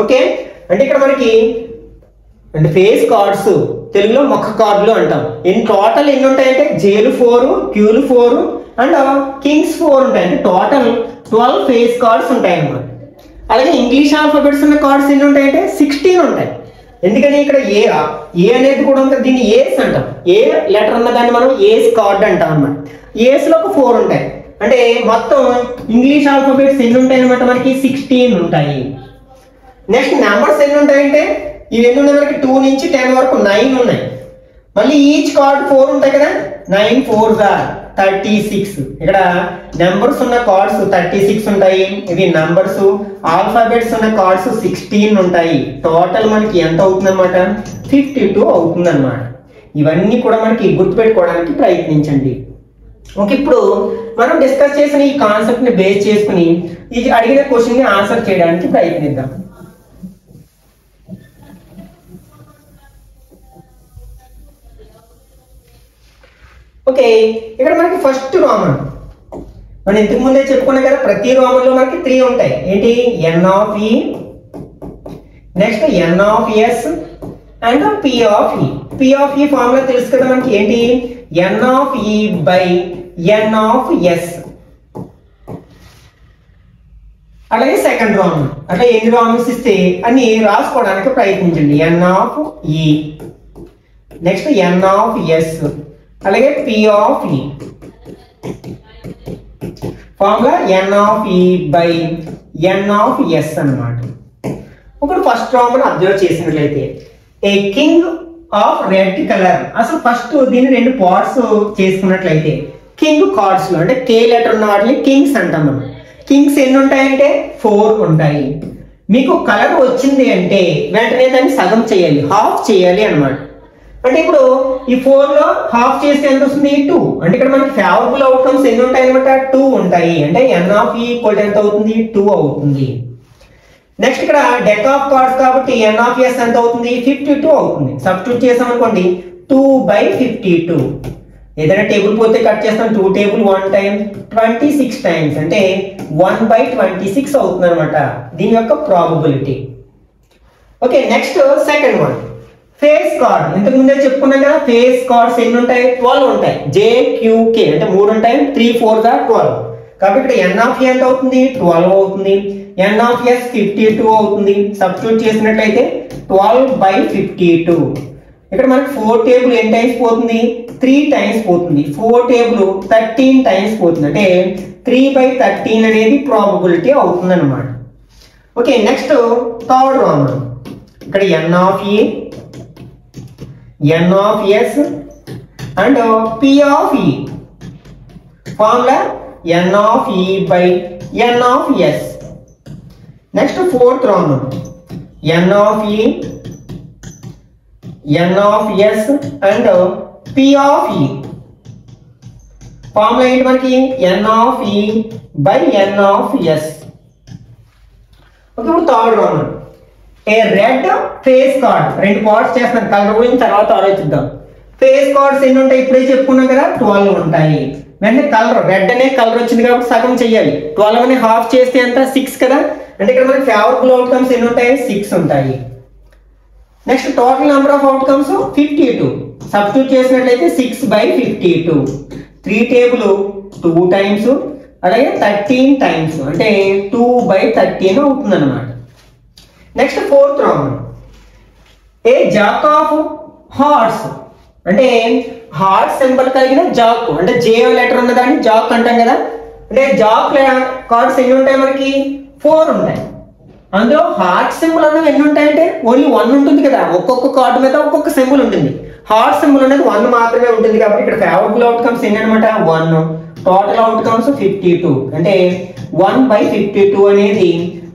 ఓకే, అంటే ఇక్కడ మనకి అంటే ఫేస్ కార్డ్స్ తెలుగులో ముఖ కార్డులు అంటాం. టోటల్ ఎన్ని ఉంటాయంటే జేలు 4, క్యూలు 4 అండ్ కింగ్స్ 4 ఉంటాయి. అంటే టోటల్ 12 ఫేస్ కార్డ్స్ ఉంటాయి అన్నమాట. అలాగే ఇంగ్లీష్ ఆల్ఫాబెట్స్ ఉన్న కార్డ్స్ ఎన్ని ఉంటాయంటే 16 ఉంటాయి. ఎందుకని ఇక్కడ ఏ అనేది కూడా ఉంటుంది, దీన్ని ఏస్ అంటాం. ఏ లెటర్ ఉన్న దాన్ని మనం ఏస్ కార్డ్ అంటాం అన్నమాట. ఏస్ లో ఒక 4 ఉంటాయి. అంటే మొత్తం ఇంగ్లీష్ ఆల్ఫాబెట్స్ ఎన్ని ఉంటాయి అనమాట? మనకి 16 ఉంటాయి. నెక్స్ట్ నెంబర్స్ ఎన్ని ఉంటాయంటే ఇవి ఎన్ని ఉన్నాయి మనకి 2 నుంచి 10 వరకు 9 ఉన్నాయి. మళ్ళీ ఈచ్ కార్డ్ 4 ఉంటాయి కదా, 9 4s are 36. ఇక్కడ నెంబర్స్ ఉన్న కార్డ్స్ 36 ఉంటాయి. ఇవి నంబర్స్ ఆల్ఫాబెట్స్ ఉన్న కార్డ్స్ 16 ఉంటాయి. టోటల్ మనకి ఎంత అవుతుంది అనమాట? 52 అవుతుంది అనమాట. ఇవన్నీ కూడా మనకి గుర్తుపెట్టుకోవడానికి ప్రయత్నించండి. ఓకే, ఇప్పుడు మనం డిస్కస్ చేసిన ఈ కాన్సెప్ట్ ని బేస్ చేసుకుని ఇది అడిగిన క్వశ్చన్ ని ఆన్సర్ చేయడానికి ప్రయత్నిద్దాం. ఓకే, ఇక్కడ మనకి ఫస్ట్ రోమన్ మనం ఇంతకు ముందే చెప్పుకున్నాం కదా, ప్రతి రోమన్ లో మనకి 3 ఉంటాయి. ఏంటి? n(e), next n(s) and p(e). p(e) formula తెలుసు కదా మనకి, ఏంటి? n(e) by n(s). అలాగే సెకండ్ రోమన్ అట్లా ఎన్ని రోమన్స్ ఇస్తే అన్ని రాసుకోవడానికి ప్రయత్నించండి. n(e), నెక్స్ట్ n(s), అలాగే p(e). Formula n(e) by n(s) అన్నమాట. ఇప్పుడు ఫస్ట్ రోమన్ అబ్జర్వ్ చేసినట్లయితే a king of red colour. అసలు ఫస్ట్ దీన్ని 2 పార్ట్స్ చేసుకున్నట్లయితే కింగ్ కార్డ్స్ లో అంటే కే లెటర్ ఉన్న వాటిని కింగ్స్ అంటాం మనం. కింగ్స్ ఎన్ని ఉంటాయంటే 4 ఉంటాయి. మీకు కలర్ వచ్చింది అంటే వెంటనే దాన్ని సగం చేయాలి, హాఫ్ చేయాలి అన్నమాట. అంటే ఇప్పుడు ఈ 4 లో హాఫ్ చేస్తే ఎంత వస్తుంది? 2. అంటే ఇక్కడ మనకి ఫేవరబుల్ అవుట్కమ్స్ ఎన్ని ఉంటాయి అనమాట? 2 ఉంటాయి. అంటే n(e) ఈక్వల్ ఎంత అవుతుంది? 2 అవుతుంది. నెక్స్ట్ ఇక్కడ డెక్ ఆఫ్ కార్డ్స్ కాబట్టి n(s) ఎంత అవుతుంది? 52 అవుతుంది. సబ్స్టిట్యూట్ చేసాం అనుకోండి 2/52. ఏదైనా టేబుల్ పోతే కట్ చేస్తాం, 2 టేబుల్ 1 టైం 26 టైమ్స్ అంటే 1/26 అవుతుంది అనమాట దీని యొక్క probability. Okay, next second one. Face card ఇంతకు ముందే చెప్పుకున్నాం కదా, ఫేస్ కార్డ్స్ ఎన్ని ఉంటాయి? 12 ఉంటాయి. JQK అంటే 3 ఉంటాయి, 3 4 12. కాబట్టి ఇక్కడ N of A ఎంత అవుతుంది? 12 అవుతుంది. N of S 52 అవుతుంది. సబ్స్టిట్యూట్ చేసినట్లయితే 12/52. ఇక్కడ మనకి 4 టేబుల్ ఎన్ని టైమ్స్ పోతుంది? 3 టైమ్స్ పోతుంది. 4 టేబుల్ 13 టైమ్స్ పోతుంది. అంటే 3/13 అనేది ప్రాబబిలిటీ అవుతుంది అనమాట. Okay, next third one. ఇక్కడ N of A, N of S and P of E. Formula N of E by N of S. Next fourth round. N of E, N of S and P of E. Formula ఏంటి మనకి? N of E by N of S. Okay, ఇప్పుడు third round. ఏ red face card. 2 cards చేస్తున్నాను, colour గురించి తర్వాత ఆలోచిద్దాం. Face cards ఎన్ని ఉంటాయి? ఇప్పుడే చెప్పుకున్నాం కదా, 12 ఉంటాయి. వెంటనే కలర్ రెడ్ అనే కలర్ వచ్చింది కాబట్టి సగం చెయ్యాలి. 12 అనే హాఫ్ చేస్తే ఎంత? 6 కదా. అంటే ఇక్కడ మనకి ఫేవరబుల్ అవుట్కమ్స్ ఎన్ని ఉంటాయి? 6 ఉంటాయి. Next total number of outcomes 52. Substitute చేసినట్లయితే 6/52. 3 టేబుల్ 2 టైమ్స్, అలాగే 13 టైమ్స్ అంటే 2/13 అవుతుంది అనమాట. Next fourth round. A Jack of hearts అంటే హార్ట్ సింబల్ కలిగిన జాక్, అంటే జే లెటర్ ఉన్నదాన్ని జాక్ అంటాం కదా. అంటే జాక్ కార్డ్స్ ఎన్ని ఉంటాయి మనకి? 4 ఉంటాయి. అందులో హార్ట్ సింబల్ అన్నది ఎన్ని ఉంటాయంటే ఓన్లీ 1 ఉంటుంది కదా. ఒక్కొక్క కార్డు మీద ఒక్కొక్క సింబల్ ఉంటుంది. హార్ట్ సింబల్ అనేది 1 మాత్రమే ఉంటుంది. కాబట్టి ఇక్కడ ఫేవరబుల్ అవుట్కమ్స్ ఎన్ని అనమాట? 1. Total outcomes 52. అంటే 1/52 అనేది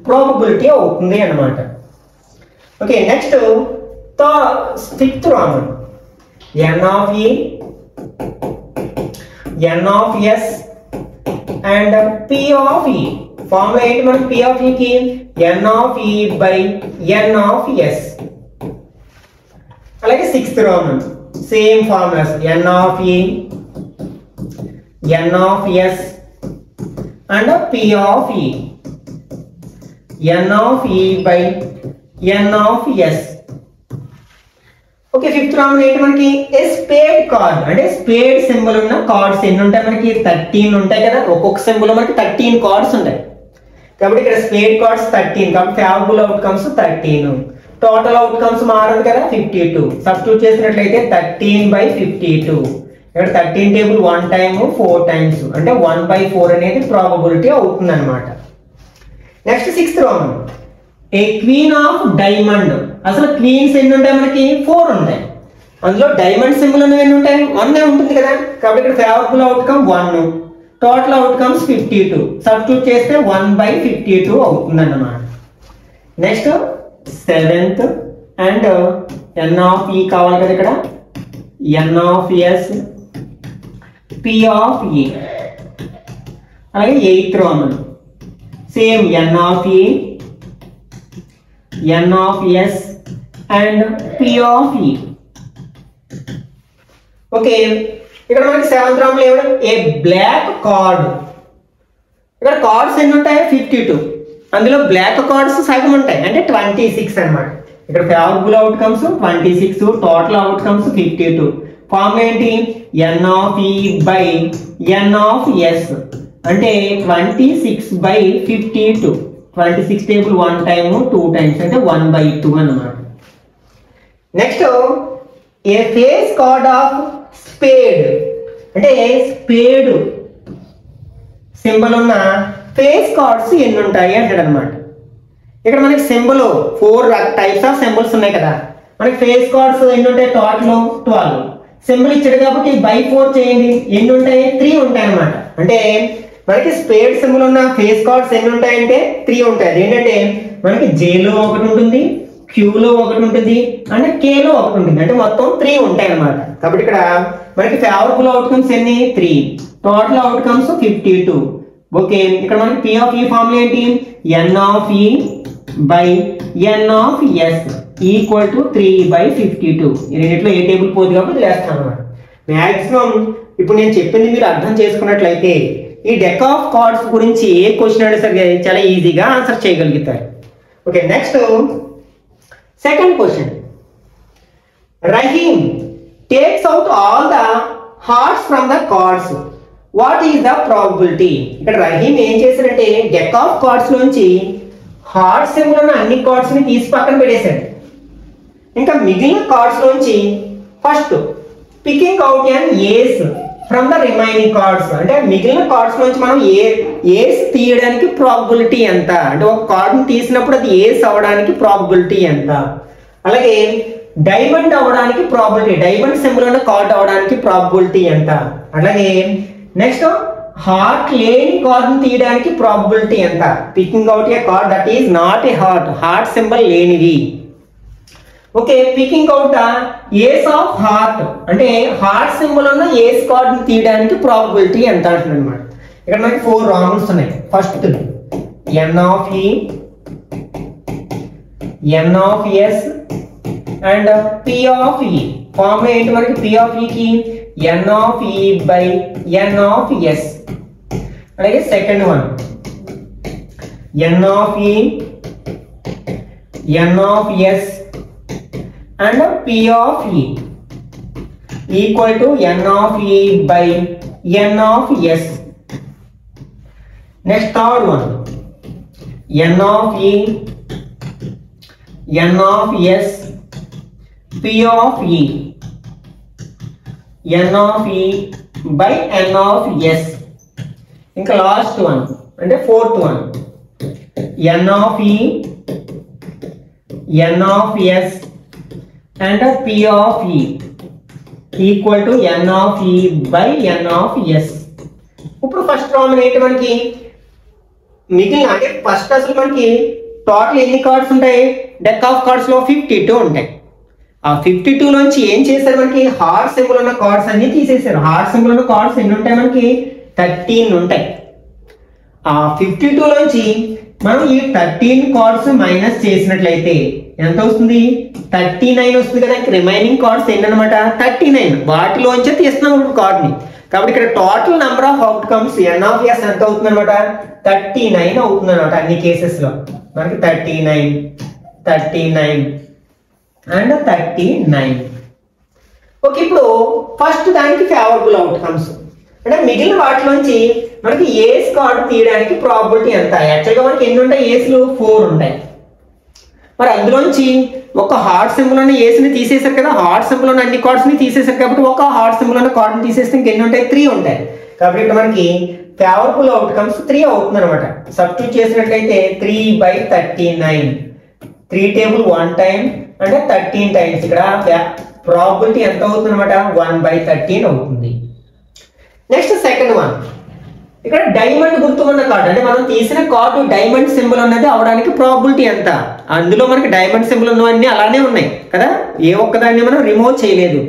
ప్రాబబిలిటీ అవుతుంది అన్నమాట. Okay, next fifth round. N of E, N of S and P of E. Formula ఏంటి మనకి? P of E కి N of E by N of S. అలాగే sixth round same formulas. N of E, N of S and P of E. N of E by N of S. Okay, fifth round ఏంటి మనకి? A spade card. అంటే spade symbol ఉన్న cards ఎన్ని ఉంటాయి మనకి? 13 ఉంటాయి కదా. ఒక్కొక్క సింబల్ మనకి 13 కార్డ్స్ ఉంటాయి. కాబట్టి ఇక్కడ స్పేడ్ కార్డ్స్ 13. కాబట్టి ఫేవరబుల్ అవుట్కమ్స్ 13. టోటల్ అవుట్కమ్స్ మారదు కదా, 52. సబ్స్టిట్యూట్ చేసినట్లయితే 13/52. ఇక్కడ 13 టేబుల్ 1 టైమ్ 4 టైమ్స్ అంటే 1/4 అనేది ప్రాబబిలిటీ అవుతుంది అనమాట. Next sixth round. A queen of diamond. అసలు క్వీన్స్ ఎన్ని ఉంటాయి మనకి? 4 ఉంటాయి. అందులో డైమండ్ సింబల్ అనేవి ఎన్ని ఉంటాయి? 1 ఉంటుంది కదా. కాబట్టి ఇక్కడ favourable outcome 1. Total outcomes 52. Substitute చేస్తే 1/52 అవుతుంది అన్నమాట. Next seventh and N of E కావాలి కదా. ఇక్కడ N of S, P of E. అలాగే eighth round same N of E, N of S and P of E. Okay, ఇక్కడ మనకి seventh round లో ఏ బ్లాక్ కార్డ్. ఇక్కడ కార్డ్స్ ఎన్ని ఉంటాయి? 52. అందులో బ్లాక్ కార్డ్స్ సగం ఉంటాయి అంటే 26 అన్నమాట. ఇక్కడ favourable outcomes 26, total outcomes 52. Formula ఏంటి? N of E by N of S అంటే 26/52. 26 టేబుల్ 1 టైమ్ 2 టైమ్స్ అంటే 1/2 అన్నమాట. Next a face card of spade. అంటే స్పేడ్ సింబల్ ఉన్న ఫేస్ కార్డ్స్ ఎన్ని ఉంటాయి అంటాడు అనమాట. ఇక్కడ మనకి సింబల్ 4 టైప్స్ ఆఫ్ సింబల్స్ ఉన్నాయి కదా. మనకి ఫేస్ కార్డ్స్ ఎన్ని ఉంటాయి? టోటల్ 12. సింబల్ ఇచ్చాడు కాబట్టి by4 చేయండి. ఎన్ని ఉంటాయి? 3 ఉంటాయి అన్నమాట. అంటే మనకి స్పేడ్ సింబల్ ఉన్న ఫేస్ కార్డ్స్ ఎన్ని ఉంటాయంటే 3 ఉంటాయి. అదేంటంటే మనకి జేలో ఒకటి ఉంటుంది, క్యూలో ఒకటి ఉంటుంది అండ్ కేలో ఒకటి ఉంటుంది. అంటే మొత్తం 3 ఉంటాయి అన్నమాట. కాబట్టి ఇక్కడ మనకి ఫేవరబుల్ అవుట్కమ్స్ ఎన్ని? 3. Total outcomes 52. ఓకే, ఇక్కడ మనకి P of E ఫార్ములా ఏంటి? N of E by N of S equal to 3/52. ఈ రెండిట్లో ఏ టేబుల్ పోదు కాబట్టి వేస్తాను అన్నమాట. మ్యాక్సిమం ఇప్పుడు నేను చెప్పింది మీరు అర్థం చేసుకున్నట్లయితే ఈ డెక్ ఆఫ్ కార్డ్స్ గురించి ఏ క్వశ్చన్ అయినా సరే చాలా ఈజీగా ఆన్సర్ చేయగలుగుతారు. Okay, next second question. Rahim takes out all the hearts from the cards. What is the probability? ఇక్కడ రహీం ఏం చేశాడంటే డెక్ ఆఫ్ కార్డ్స్ లోంచి హార్ట్ సింబల్ ఉన్న అన్ని కార్డ్స్ ని తీసి పక్కన పెట్టేశాడు. ఇంకా మిగిలిన కార్డ్స్ లోంచి first picking out and ace from the remaining cards. అంటే మిగిలిన కార్డ్స్ నుంచి మనం ఏస్ తీయడానికి ప్రాబబిలిటీ ఎంత, అంటే ఒక కార్డ్ ని తీసినప్పుడు అది ఏస్ అవ్వడానికి ప్రాబబిలిటీ ఎంత, అలాగే డైమండ్ అవ్వడానికి ప్రాబబిలిటీ, డైమండ్ సింబల్ ఉన్న కార్డ్ అవ్వడానికి ప్రాబబిలిటీ ఎంత, అలాగే నెక్స్ట్ హార్ట్ లేని కార్డ్ ని తీయడానికి ప్రాబబిలిటీ ఎంత. Picking out a card that is not a heart symbol లేనిది. Okay, picking out ace of heart అంటే హార్ట్ సింబల్ ఉన్న ఏస్ కార్డ్ ని తీయడానికి ప్రాబబిలిటీ ఎంత అంటున్నాడు అనమాట. ఇక్కడ మనకి 4 రాంగ్స్ ఉన్నాయి. First N of E, N of S and P of E. Formula ఏంటి మనకి? పి ఆఫ్ ఈకి N of E by N of S. అలాగే second one N of E, N of S and P of E equal to N of E by N of S. Next third one N of E, N of S, P of E, N of E by N of S. ఇంకా last one అంటే fourth one N of E, N of S and P of E equal to N of E by N of S. ఇప్పుడు first problem ఏంటి మనకి? మిగిలిన అంటే first అసలు మనకి total ఎన్ని కార్డ్స్ ఉంటాయి? డెక్ ఆఫ్ కార్డ్స్ లో 52 ఉంటాయి. ఆ 52 నుంచి ఏం చేశారు? మనకి హార్ట్ సింబల్ ఉన్న కార్డ్స్ అన్ని తీసేశారు. హార్ట్ సింబల్ ఉన్న కార్డ్స్ ఎన్ని ఉంటాయి? మనకి 13 ఉంటాయి. ఆ 52 నుంచి మనం ఈ 13 కార్డ్స్ మైనస్ చేసినట్లయితే ఎంత వస్తుంది? 39 వస్తుంది కదా. Remaining cards ఏంటనమాట? 39. వాటిలోంచే తీస్తున్నాం ఇప్పుడు కార్డ్ ని. కాబట్టి ఇక్కడ total number of outcomes N of S ఎంత అవుతుంది అనమాట? 39 అవుతుంది అనమాట. అన్ని కేసెస్ లో మనకి 39, 39 అండ్ 39. ఓకే, ఇప్పుడు ఫస్ట్ దానికి ఫేవరబుల్ అవుట్కమ్స్ అంటే మిగిలిన వాటిలోంచి మనకి ఏస్ కార్డ్ తీయడానికి ప్రాబబిలిటీ ఎంత? యాక్చువల్గా మనకి ఎన్ని ఉంటాయి? ఏస్లు 4 ఉంటాయి. మరి అందులోంచి ఒక హార్ట్ సింబల్ ఉన్న ఏస్ని తీసేశారు కదా. హార్ట్ సింబల్ ఉన్న అన్ని కార్డ్స్ ని తీసేశారు కాబట్టి ఒక హార్ట్ సింబల్ ఉన్న కార్డ్ ని తీసేస్తే ఇంకెన్ని ఉంటాయి? 3 ఉంటాయి. కాబట్టి ఇక్కడ మనకి ఫేవరబుల్ అవుట్కమ్స్ 3 అవుతుంది అనమాట. సబ్స్టిట్యూట్ చేసినట్లయితే 3/39, 3 టేబుల్ 1 టైం అంటే 13 టైమ్స్. ఇక్కడ ప్రాబబిలిటీ ఎంత అవుతుంది అనమాట? 1/13 అవుతుంది. నెక్స్ట్ సెకండ్ వన్, ఇక్కడ డైమండ్ గుర్తు ఉన్న కార్డు అంటే మనం తీసిన కార్డు డైమండ్ సింబల్ ఉన్నది అవడానికి ప్రాబబిలిటీ ఎంత? అందులో మనకి డైమండ్ సింబల్ ఉన్నవన్నీ అలానే ఉన్నాయి కదా, ఏ ఒక్కదాన్ని మనం రిమూవ్ చేయలేదు.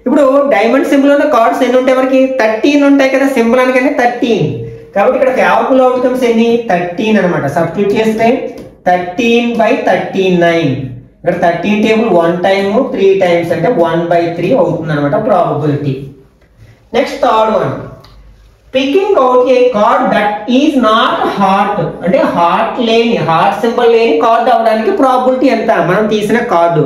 ఇప్పుడు డైమండ్ సింబల్ ఉన్న కార్డ్స్ ఎన్ని ఉంటాయి? మనకి 13 ఉంటాయి కదా, సింబల్ అనగానే 13. కాబట్టి ఇక్కడ ఫేవరబుల్ అవుట్కమ్స్ ఎన్ని? 13 అనమాట. సబ్స్టిట్యూట్ చేస్తే 13/39. ఇక్కడ 13 టేబుల్ 1 టైమ్ 3 టైమ్స్ అంటే 1/3 అవుతుంది అనమాట probability. Next third one, picking out a card that is not heart అంటే హార్ట్ సింబల్ లేని కార్డ్ అవడానికి ప్రాబబిలిటీ ఎంత? మనం తీసిన కార్డు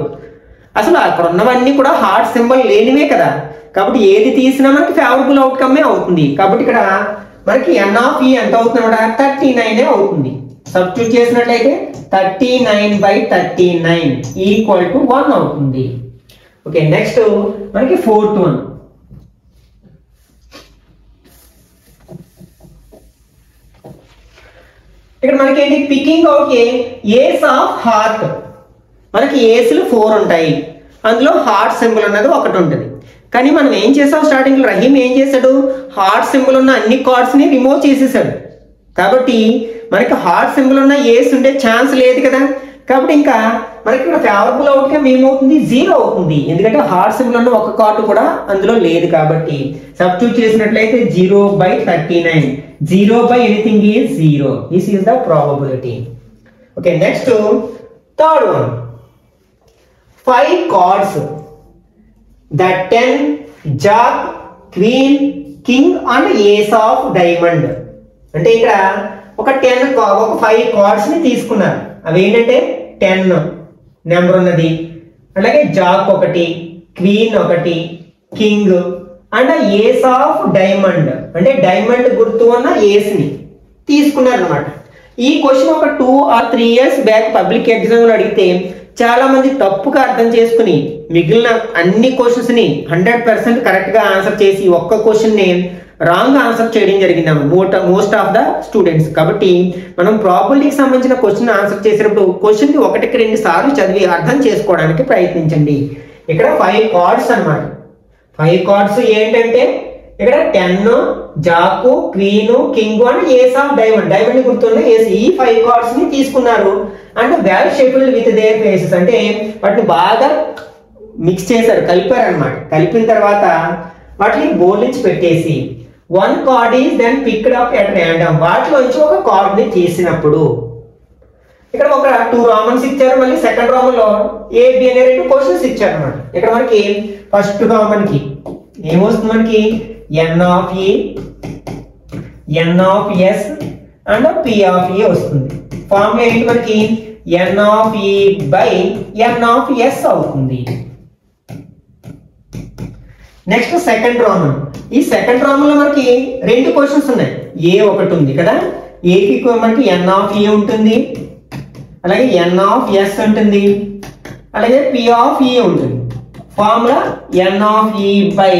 అసలు అక్కడ ఉన్నవన్నీ కూడా హార్ట్ సింబల్ లేనివే కదా. కాబట్టి ఏది తీసినా మనకి ఫేవరబుల్ అవుట్కమే అవుతుంది. కాబట్టి ఇక్కడ మనకి ఎన్ ఆఫ్ ఈ ఎంత అవుతుంది అన్నమాట? 39 అవుతుంది. సబ్స్టిట్యూట్ చేసినట్లయితే 39/39 ఈక్వల్ టు 1 అవుతుంది. ఓకే, నెక్స్ట్ మనకి ఫోర్త్ వన్. ఇక్కడ మనకి ఏంటి? Picking out ace of heart. మనకి ఏసులు 4 ఉంటాయి, అందులో హార్ట్ సింబల్ ఉన్నది ఒకటి ఉంటుంది. కానీ మనం ఏం చేసాం? స్టార్టింగ్ లో రహీం ఏం చేశాడు? హార్ట్ సింబల్ ఉన్న అన్ని కార్డ్స్ ని రిమూవ్ చేసేసాడు. కాబట్టి మనకి హార్ట్ సింబల్ ఉన్న ఏస్ ఉండే ఛాన్స్ లేదు కదా. కాబట్టి ఇంకా మనకి ఇక్కడ ఫేవరబుల్ అవుట్కమ్ ఏమవుతుంది? 0 అవుతుంది. ఎందుకంటే హార్ట్ సింబల్ ఉన్న ఒక కార్డు కూడా అందులో లేదు. కాబట్టి సబ్స్టిట్యూట్ చేసినట్లయితే 0/39. 0 by anything is 0. This is the probability. Okay, next third one. 5 cards, the 10, jack, queen, king and ace of diamond. అంటే ఇక్కడ ఒక 5 కార్డ్స్ ని తీసుకున్నారు. అవి ఏంటంటే 10 నెంబర్ ఉన్నది, అలాగే జాక్ ఒకటి, క్వీన్ ఒకటి, king and ace of diamond అంటే డైమండ్ గుర్తు ఉన్న ఏస్ ని తీసుకున్నారు అనమాట. ఈ క్వశ్చన్ ఒక 2 or 3 years back public exam లో అడిగితే చాలా మంది తప్పుగా అర్థం చేసుకుని మిగిలిన అన్ని క్వశ్చన్స్ ని 100% కరెక్ట్ గా ఆన్సర్ చేసి ఒక్క క్వశ్చన్ ని రాంగ్ ఆన్సర్ చేయడం జరిగింది మోస్ట్ ఆఫ్ ద స్టూడెంట్స్. కాబట్టి మనం ప్రాబబిలిటీకి సంబంధించిన క్వశ్చన్ ఆన్సర్ చేసినప్పుడు క్వశ్చన్ ని 1-2 సార్లు చదివి అర్థం చేసుకోవడానికి ప్రయత్నించండి. ఇక్కడ 5 కార్డ్స్ అన్నమాట. 5 కార్డ్స్ ఏంటంటే ఇక్కడ 10, jack, queen, king and ace of diamond, diamond గుర్తున్న ఏస్, ఈ 5 కార్డ్స్ ని తీసుకున్నారు. And well shuffled with their faces అంటే వాటిని బాగా మిక్స్ చేశారు, కలిపారు అనమాట. కలిపిన తర్వాత వాటిని బోర్డు నుంచి పెట్టేసి 1 card is then picked up at random, వాటిలోంచి ఒక కార్డ్ ని తీసినప్పుడు ఇక్కడ ఒక 2 రామన్స్ ఇచ్చారు. మళ్ళీ సెకండ్ రామన్ లో AB అనే 2 క్వశ్చన్స్ ఇచ్చారు అనమాట. ఇక్కడ మనకి ఫస్ట్ రామన్ కి ఏమొస్తుంది, మనకి N of E, N of S and P of E వస్తుంది. ఫార్ములా ఏంటి, మనకి N of E by N of S అవుతుంది. నెక్స్ట్ సెకండ్ రామన్. ఈ సెకండ్ రామన్ లో మనకి 2 క్వశ్చన్స్ ఉన్నాయి. ఏ ఒకటి ఉంది కదా, ఏకి మనకి N of E ఉంటుంది, అలాగే N of S ఉంటుంది, అలాగే P of E ఉంటుంది. Formula N of E by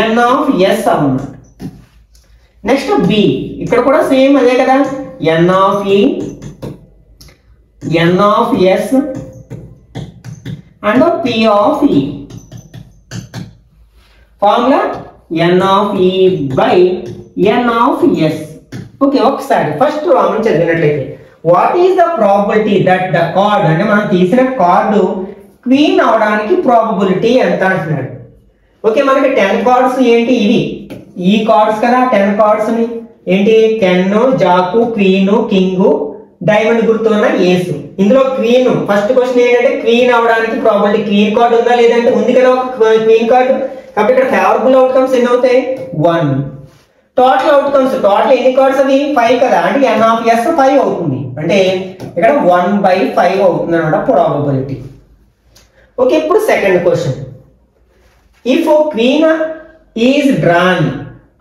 N of S అన్నమాట. నెక్స్ట్ B, ఇక్కడ కూడా సేమ్ అదే కదా, N of E, N of S and P of E. Formula N of E by N of S. Okay, ఒకసారి first Raman చదివినట్లయితే what is the probability that the card అంటే మనం తీసిన కార్డు క్వీన్ అవడానికి ప్రాబబిలిటీ ఎంత అంటున్నాడు. ఓకే, మనకి 10 cards ఏంటి, ఇవి ఈ కార్డ్స్ కదా 10 కార్డ్స్ ని ఏంటి 10, జాకు, క్వీన్, కింగ్, డైమండ్ గుర్తు ఉన్న ఏసు. ఇందులో క్వీన్ ఫస్ట్ క్వశ్చన్ ఏంటంటే క్వీన్ అవడానికి ప్రాబబిలిటీ, క్వీన్ కార్డ్ ఉందా లేదంటే ఉంది కదా ఒక క్వీన్ కార్డ్. కాబట్టి ఇక్కడ ఫేవరబుల్ అవుట్కమ్స్ ఎన్ని అవుతాయి, 1. టోటల్ అవుట్కమ్స్, టోటల్ ఎన్ని కార్డ్స్ అవి 5 కదా, అంటే N of S 5 అవుతుంది. అంటే ఇక్కడ 1/5 అవుతుంది అన్నమాట ప్రాబబిలిటీ. ఓకే, ఇప్పుడు second question. If queen is drawn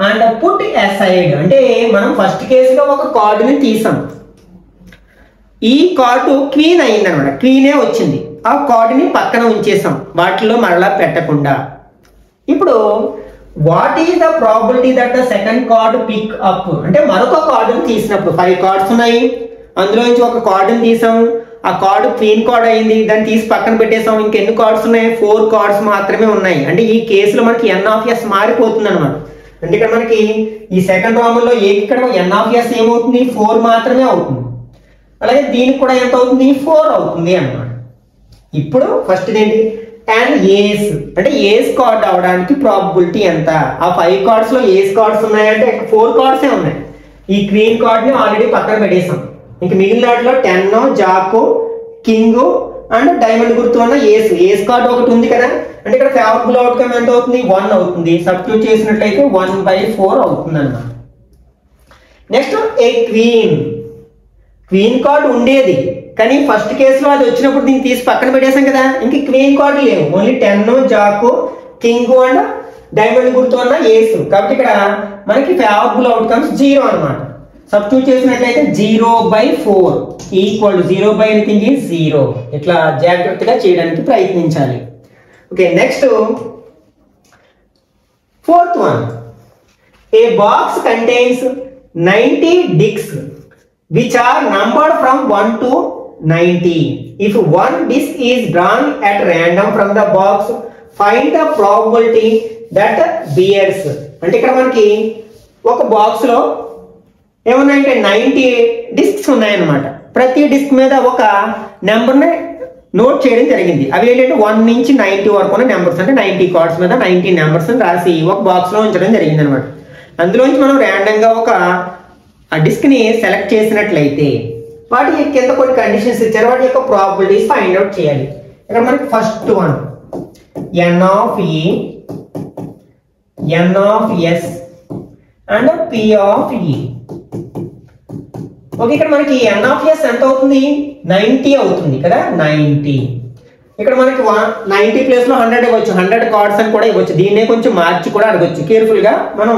and put aside అంటే మనం ఫస్ట్ కేసులో ఒక కార్డుని తీసాం, ఈ కార్డు క్వీన్ అయింది అనమాట, క్వీనే వచ్చింది, ఆ కార్డుని పక్కన ఉంచేసాం వాటిలో మరలా పెట్టకుండా. ఇప్పుడు what is the probability that the second card pick up అంటే మరొక కార్డుని తీసినప్పుడు 5 కార్డ్స్ ఉన్నాయి, అందులో నుంచి ఒక కార్డుని తీసాం, ఆ కార్డు క్వీన్ కార్డ్ అయింది, దాన్ని తీసి పక్కన పెట్టేసాం. ఇంకెన్ని కార్డ్స్ ఉన్నాయి, 4 కార్డ్స్ మాత్రమే ఉన్నాయి. అంటే ఈ కేసులో మనకి N of S మారిపోతుంది అనమాట. అంటే ఇక్కడ మనకి ఈ సెకండ్ రామన్ లో ఇక్కడ N of S ఏమవుతుంది, 4 మాత్రమే అవుతుంది. అలాగే దీనికి కూడా ఎంత అవుతుంది, 4 అవుతుంది అన్నమాట. ఇప్పుడు ఫస్ట్ ఏంటి, అండ్ ఏస్ అంటే ఏస్ కార్డ్ అవడానికి ప్రాబబిలిటీ ఎంత. ఆ 5 కార్డ్స్ లో ఏస్ కార్డ్స్ ఉన్నాయంటే 4 కార్డ్సే ఉన్నాయి. ఈ క్వీన్ కార్డ్ ని ఆల్రెడీ పక్కన పెట్టేసాం. ఇంక మిగిలిన వాటిలో 10, జాకు, కింగ్ అండ్ డైమండ్ గుర్తు ఉన్న ఏస్ కార్డ్ ఒకటి ఉంది కదా, అంటే ఇక్కడ ఫేవరబుల్ అవుట్కమ్ ఎంత అవుతుంది, 1 అవుతుంది. సబ్స్టిట్యూట్ చేసినట్లయితే 1/4 అవుతుంది అన్నమాట. నెక్స్ట్ ఏ క్వీన్ కార్డ్ ఉండేది, కానీ ఫస్ట్ కేసులో అది వచ్చినప్పుడు దీన్ని తీసి పక్కన పెట్టేసాం కదా, ఇంక క్వీన్ కార్డు లేవు, ఓన్లీ 10, జాకు, కింగ్ అండ్ డైమండ్ గుర్తు ఉన్న ఏసు. కాబట్టి ఇక్కడ మనకి ఫేవరబుల్ అవుట్కమ్స్ 0 అనమాట. సబ్స్టిట్యూట్ చేసినట్లయితే 0/4 ఈక్వల్ 0/0. ఇట్లా జాగ్రత్తగా చేయడానికి ప్రయత్నించాలి. Okay, next fourth one. A box contains 90 discs which are numbered from 1 to 90. If one disc is drawn at random from the box, find the probability that bears. అంటే ఇక్కడ మనకి ఒక బాక్స్ లో ఏమన్నాయంటే 90 డిస్క్స్ ఉన్నాయన్నమాట. ప్రతి డిస్క్ మీద ఒక నెంబర్ని నోట్ చేయడం జరిగింది. అవి ఏంటంటే 1 నుంచి 90 వరకు ఉన్న నెంబర్స్, అంటే 90 కార్డ్స్ మీద 90 నెంబర్స్ రాసి ఒక బాక్స్ లో ఉంచడం జరిగింది అనమాట. అందులోంచి మనం ర్యాండమ్ గా ఒక డిస్క్ ని సెలెక్ట్ చేసినట్లయితే వాటి కింద కొన్ని కండిషన్స్ ఇచ్చారు, వాటి యొక్క ప్రాబబిలిటీస్ ఫైండ్ అవుట్ చేయాలి. ఇక్కడ మనకి first one N of E, N of S and P of E. Okay, ఇక్కడ మనకి N of S ఎంత అవుతుంది, 90 అవుతుంది కదా, 90. ఇక్కడ మనకి 90 ప్లేస్ లో 100 ఇవ్వచ్చు, 100 కార్డ్స్ అని కూడా ఇవ్వచ్చు. దీన్నే కొంచెం మార్చి కూడా అడగొచ్చు. కేర్ఫుల్ గా మనం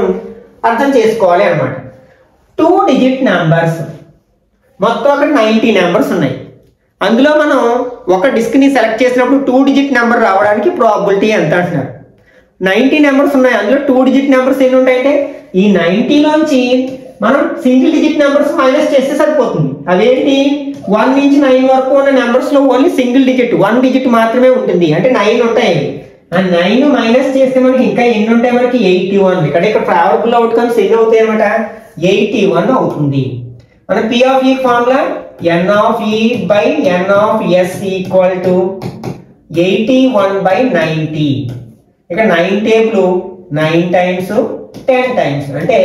అర్థం చేసుకోవాలి అన్నమాట. 2 డిజిట్ నెంబర్స్, మొత్తం అక్కడ 90 నెంబర్స్ ఉన్నాయి. అందులో మనం ఒక డిస్క్ ని సెలెక్ట్ చేసినప్పుడు 2 డిజిట్ నెంబర్ రావడానికి ప్రాబబిలిటీ ఎంత అంటున్నారు. 90 నెంబర్స్ ఉన్నాయి, అందులో 2 డిజిట్ నెంబర్స్ ఎన్ని ఉంటాయంటే ఈ 90 లోంచి మనం సింగిల్ డిజిట్ నెంబర్స్ మైనస్ చేస్తే సరిపోతుంది. అవేంటి 1 నుంచి 9 వరకు ఉన్న నెంబర్స్ లో ఓన్లీ సింగిల్ డిజిట్ 1 డిజిట్ మాత్రమే ఉంటుంది. అంటే 9 ఉంటాయి. ఆ 9 మైనస్ చేస్తే మనకి ఇంకా ఎన్ని ఉంటాయి, మనకి 81. ఇక్కడ ఫేవరబుల్ అవుట్కమ్స్ ఎన్ని అవుతాయి అనమాట, 81 అవుతుంది. మన P of E formula N of E by N of S equal to 81/90. ఇక్కడ 9 టేబుల్ 9 టైమ్స్ 10 టైమ్స్ అంటే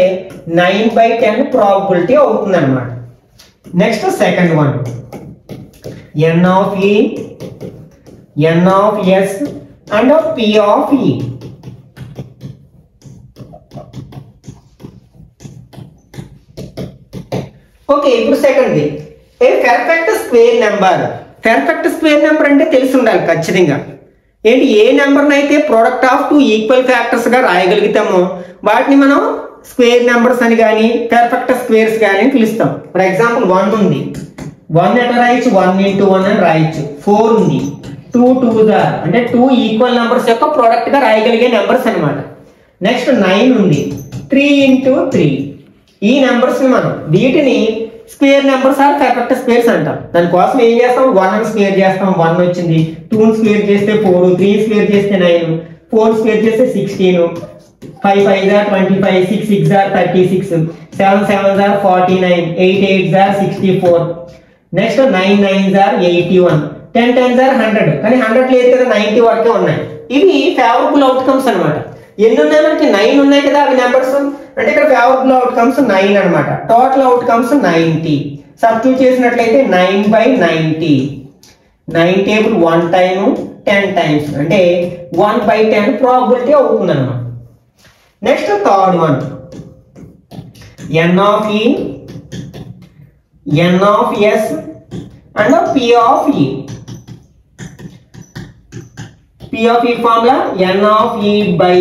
9/10 ప్రాబబిలిటీ అవుతుంది అనమాట. Next second one N of E, N of S and P of E. Okay, ఇప్పుడు second a perfect square number. Perfect square number అంటే తెలిసి ఉండాలి ఖచ్చితంగా. ఏంటి, ఏ నెంబర్ని అయితే ప్రోడక్ట్ ఆఫ్ 2 ఈక్వల్ ఫ్యాక్టర్స్ గా రాయగలుగుతామో వాటిని మనం స్క్వేర్ నెంబర్స్ అని కానీ పర్ఫెక్ట్ స్క్వేర్స్ కానీ పిలుస్తాం. ఫర్ ఎగ్జాంపుల్ 1 ఉంది, 1 ఎట్లా రాయొచ్చు, 1 into 1 అని రాయొచ్చు. 4 ఉంది, 2 2s అంటే 2 ఈక్వల్ నెంబర్స్ యొక్క ప్రోడక్ట్ గా రాయగలిగే నెంబర్స్ అనమాట. నెక్స్ట్ 9 ఉంది, 3 into 3. ఈ నెంబర్స్ ని మనం వీటిని square numbers are perfect squares అంటాం. దానికోసం ఏం చేస్తాం, 1 స్క్వేర్ చేస్తాం, 1 వచ్చింది. 2 స్క్వేర్ చేస్తే 4, 3 స్క్వేర్ చేస్తే 9, 4 స్క్వేర్ చేస్తే 16, 5 5s are 25, 6 6s are 36, 7 7s are 49, 8 8s are 64. Next 9 9s are 81, 10 10s are 100. కానీ 100 లేదు కదా, 90 వరకే ఉన్నాయి. ఇవి ఫేవరబుల్ అవుట్కమ్స్ అనమాట. ఎన్ని ఉన్నాయి మనకి, 9 ఉన్నాయి కదా అవి నెంబర్స్. అంటే ఇక్కడ ఫేవరబుల్ అవుట్కమ్స్ 9 అనమాట. Total outcomes 90. సబ్స్టిట్యూట్ చేసినట్లయితే 9/90. 9 టేబుల్ 1 టైమ్ 10 టైమ్స్ అంటే 1/10 ప్రాబబిలిటీ అవుతుంది అనమాట. Next third one N of E, N of S and P of E. P of E formula N of E by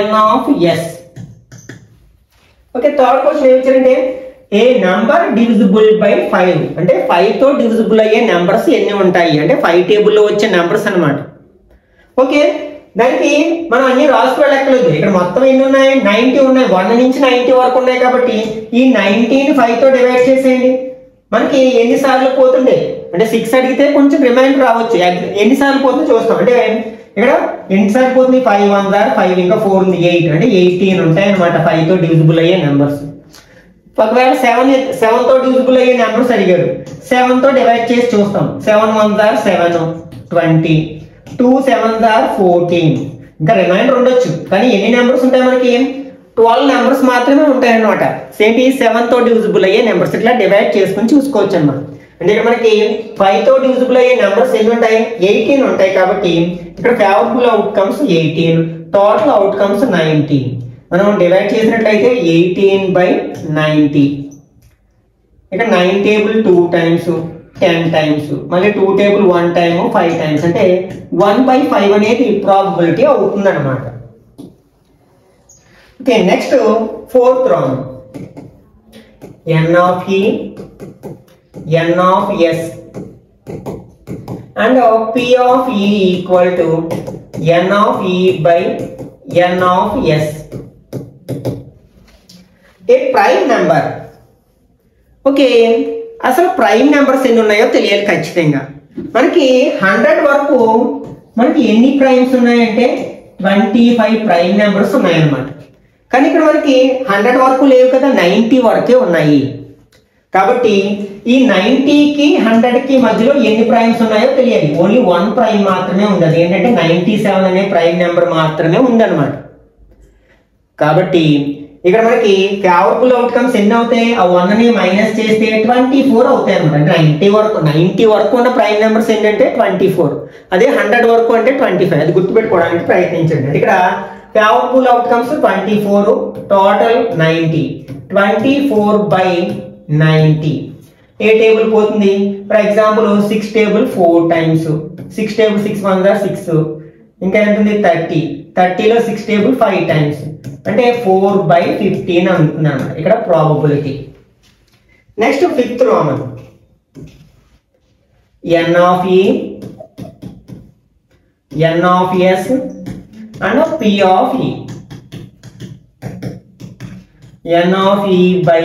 N of S. Okay, third question ఏమి ఇచ్చారంటే ఏ number divisible by 5 అంటే 5 తో divisible అయ్యే numbers ఎన్ని ఉంటాయి అంటే 5 టేబుల్లో వచ్చే నెంబర్స్ అనమాట. ఓకే, దానికి మనం అన్ని రాసుకోవడం లెక్కలేదు. ఇక్కడ మొత్తం ఎన్ని ఉన్నాయి, 90 ఉన్నాయి. 1 నుంచి 90 వరకు ఉన్నాయి కాబట్టి ఈ 90ని 5 తో డివైడ్ చేసేయండి. మనకి ఎన్నిసార్లు పోతుండే అంటే 6 అడిగితే కొంచెం రిమైండర్ రావచ్చు. ఎన్నిసార్లు పోతుందో చూస్తాం. అంటే ఇక్కడ ఎన్నిసార్లు పోతుంది, 5 1s are 5, ఇంకా 4 ఉంది 8 అంటే 18 ఉంటాయి అనమాట 5 తో డివిజిబుల్ అయ్యే నెంబర్స్. ఒకవేళ 7 తో డివిజిబుల్ అయ్యే నెంబర్స్ అడిగారు, 7 తో డివైడ్ చేసి చూస్తాం. 7 1s are 7, 20, 2 7s are 14. ఇంకా రిమైండర్ ఉండొచ్చు కానీ ఎన్ని నెంబర్స్ ఉంటాయి మనకి, 12 నెంబర్స్ మాత్రమే ఉంటాయి అనమాట. సేమ్ 7 తో డివిజిబుల్ అయ్యే నెంబర్స్ ఇట్లా డివైడ్ చేసుకుని చూసుకోవచ్చు అన్నమాట. అంటే ఇక్కడ మనకి 5 తో డివిజిబుల్ అయ్యే నెంబర్స్ ఎన్ని ఉంటాయి, 18 ఉంటాయి. కాబట్టి ఇక్కడ ఫేవరబుల్ అవుట్కమ్స్ 18, టోటల్ అవుట్కమ్స్ 90. మనం డివైడ్ చేసినట్లయితే 18/90. ఇక్కడ 9 టేబుల్ 2 టైమ్స్ 10 టైమ్స్, మళ్ళీ 2 టేబుల్ 1 టైమ్ 5 టైమ్స్ అంటే 1/5 అనేది ప్రాబబిలిటీ అవుతుంది అనమాట. Okay, next fourth round N of E, N of S and P of E equal to N of E by N of S. A prime number. Okay, అసలు prime numbers ఎన్ని ఉన్నాయో తెలియాలి ఖచ్చితంగా. మనకి 100 వరకు మనకి ఎన్ని ప్రైమ్స్ ఉన్నాయంటే 25 ప్రైమ్ నెంబర్స్ ఉన్నాయన్నమాట. కానీ ఇక్కడ మనకి 100 వరకు లేవు కదా, 90 వరకే ఉన్నాయి. కాబట్టి ఈ 90కి 100కి మధ్యలో ఎన్ని ప్రైమ్స్ ఉన్నాయో తెలియాలి. ఓన్లీ 1 ప్రైమ్ మాత్రమే ఉంది, అది ఏంటంటే 97 అనే ప్రైమ్ నెంబర్ మాత్రమే ఉందన్నమాట. కాబట్టి ఇక్కడ మనకి ఫేవరబుల్ అవుట్కమ్స్ ఎన్ని అవుతాయి, ఆ 1ని మైనస్ చేస్తే 24 అవుతాయి అనమాట. అంటే 90 వరకు ఉన్న ప్రైమ్ నెంబర్స్ ఏంటంటే 24, అదే 100 వరకు అంటే 25. అది గుర్తుపెట్టుకోవడానికి ప్రయత్నించండి. ఇక్కడ ఫేవరబుల్ అవుట్కమ్స్ 24, టోటల్ 90, 24/90. ఏ టేబుల్ పోతుంది. For example 6 table 4 times, 6 table 6 1 6, ఇంకా ఎంత ఉంది 30, 30లో 6 టేబుల్ 5 టైమ్స్, అంటే 4/15 అనుకున్నాను ఇక్కడ probability. Next fifth Roman, n of e, n of s and p of e, n of e by